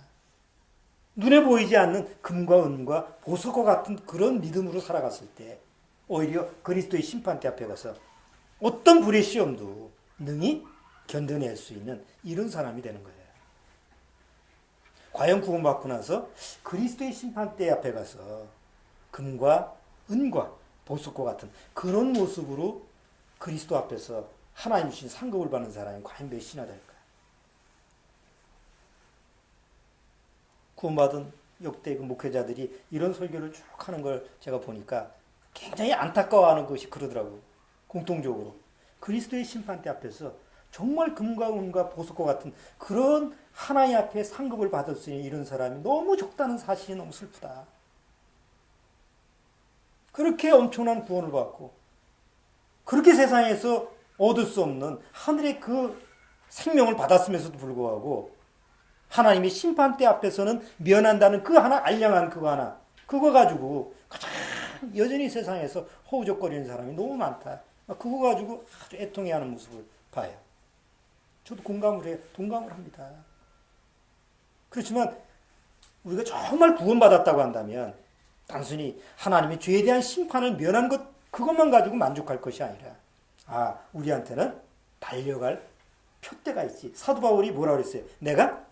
눈에 보이지 않는 금과 은과 보석과 같은 그런 믿음으로 살아갔을 때 오히려 그리스도의 심판대 앞에 가서 어떤 불의 시험도 능히 견뎌낼 수 있는 이런 사람이 되는 거예요. 과연 구원받고 나서 그리스도의 심판대 앞에 가서 금과 은과 보석과 같은 그런 모습으로 그리스도 앞에서 하나님 주신 상급을 받는 사람이 과연 몇이나 될까? 구원받은 역대 그 목회자들이 이런 설교를 쭉 하는 걸 제가 보니까 굉장히 안타까워하는 것이 그러더라고요. 공통적으로. 그리스도의 심판대 앞에서 정말 금과 은과 보석과 같은 그런 하나님 앞에 상급을 받을 수 있는 이런 사람이 너무 적다는 사실이 너무 슬프다. 그렇게 엄청난 구원을 받고 그렇게 세상에서 얻을 수 없는 하늘의 그 생명을 받았음에도 불구하고 하나님의 심판대 앞에서는 면한다는 그 하나, 알량한 그거 하나, 그거 가지고 가장 여전히 세상에서 허우적거리는 사람이 너무 많다. 그거 가지고 아주 애통해하는 모습을 봐요. 저도 공감을 해요. 동감을 합니다. 그렇지만 우리가 정말 구원받았다고 한다면 단순히 하나님의 죄에 대한 심판을 면한 것 그것만 가지고 만족할 것이 아니라 우리한테는 달려갈 표대가 있지. 사도 바울이 뭐라고 그랬어요? 내가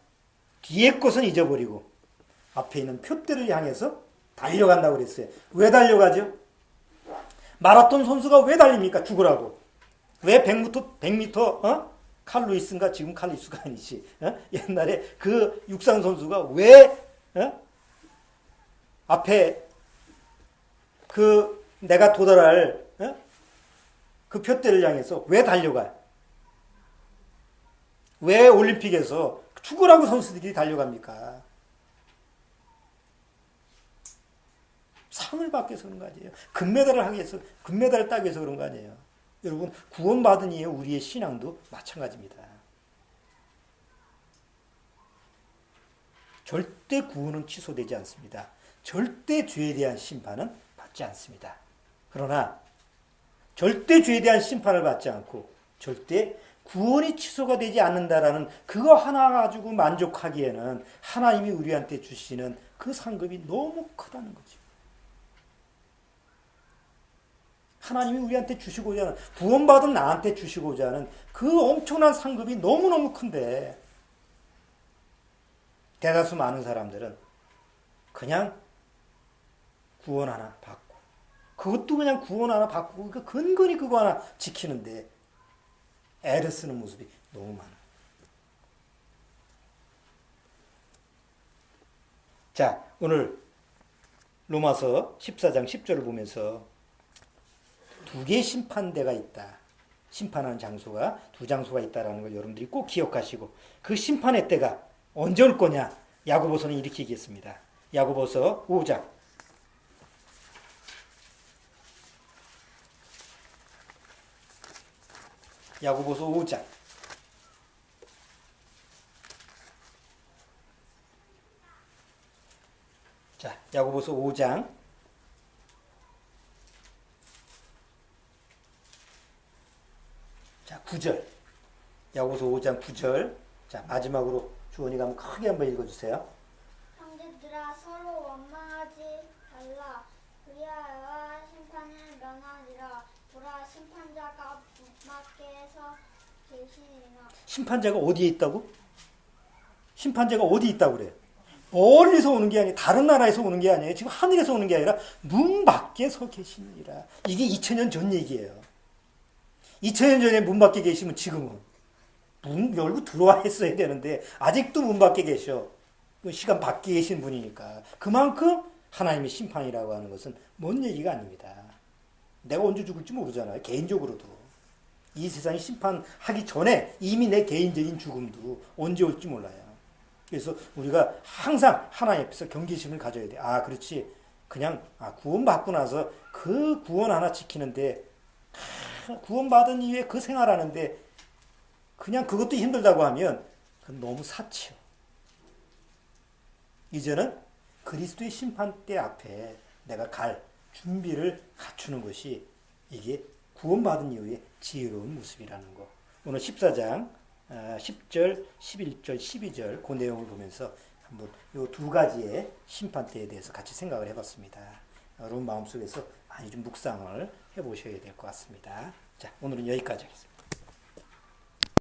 뒤에 것은 잊어버리고 앞에 있는 표대를 향해서 달려간다고 그랬어요. 왜 달려가죠? 마라톤 선수가 왜 달립니까? 죽으라고. 왜 100m 칼 루이스인가? 지금 칼 루이스가 아니지. 옛날에 그 육상 선수가 왜 앞에 그 내가 도달할 그 표대를 향해서 왜 달려가요? 왜 올림픽에서 죽으라고 선수들이 달려갑니까? 상을 받기 위해서 그런 거 아니에요. 금메달을 하기 위해서, 금메달을 따기 위해서 그런 거 아니에요. 여러분, 구원받은 이에 우리의 신앙도 마찬가지입니다. 절대 구원은 취소되지 않습니다. 절대 죄에 대한 심판은 받지 않습니다. 그러나 절대 죄에 대한 심판을 받지 않고 절대 구원이 취소가 되지 않는다라는 그거 하나 가지고 만족하기에는 하나님이 우리한테 주시는 그 상급이 너무 크다는 거죠. 하나님이 우리한테 주시고자 하는, 구원받은 나한테 주시고자 하는 그 엄청난 상급이 너무너무 큰데 대다수 많은 사람들은 그냥 구원 하나 받고 그것도 그냥 구원 하나 받고 근근히 그거 하나 지키는데 애를 쓰는 모습이 너무 많아. 자, 오늘 로마서 14장 10절을 보면서 두 개의 심판대가 있다. 심판하는 장소가 두 장소가 있다라는 걸 여러분들이 꼭 기억하시고 그 심판의 때가 언제 올 거냐? 야고보서는 이렇게 얘기했습니다. 야고보서 5장 야고보서 5장 자, 야고보서 5장 자, 9절 야고보서 5장 9절 자, 마지막으로 주원이가 한번 크게 한번 읽어주세요. 형제들아 서로 원망하지 말라. 그리하여 심판을 면하리라. 보라 심판자가 밖에서 계시니라. 심판자가 어디에 있다고? 심판자가 어디 있다고 그래요? 멀리서 오는 게 아니에요. 다른 나라에서 오는 게 아니에요. 지금 하늘에서 오는 게 아니라 문 밖에 서 계시느니라. 이게 2000년 전 얘기예요. 2000년 전에 문 밖에 계시면 지금은 문 열고 들어와 했어야 되는데 아직도 문 밖에 계셔. 시간 밖에 계신 분이니까. 그만큼 하나님의 심판이라고 하는 것은 먼 얘기가 아닙니다. 내가 언제 죽을지 모르잖아요. 개인적으로도. 이 세상이 심판하기 전에 이미 내 개인적인 죽음도 언제 올지 몰라요. 그래서 우리가 항상 하나님 앞에서 경계심을 가져야 돼. 그렇지. 그냥 구원받고 나서 그 구원 하나 지키는데 구원받은 이후에 그 생활하는데 그냥 그것도 힘들다고 하면 그건 너무 사치요. 이제는 그리스도의 심판대 앞에 내가 갈 준비를 갖추는 것이 이게 구원받은 이후에 지혜로운 모습이라는 거. 오늘 14장 10절, 11절, 12절 그 내용을 보면서 한번 이 두 가지의 심판대에 대해서 같이 생각을 해봤습니다. 여러분 마음속에서 많이 좀 묵상을 해보셔야 될 것 같습니다. 자, 오늘은 여기까지 하겠습니다.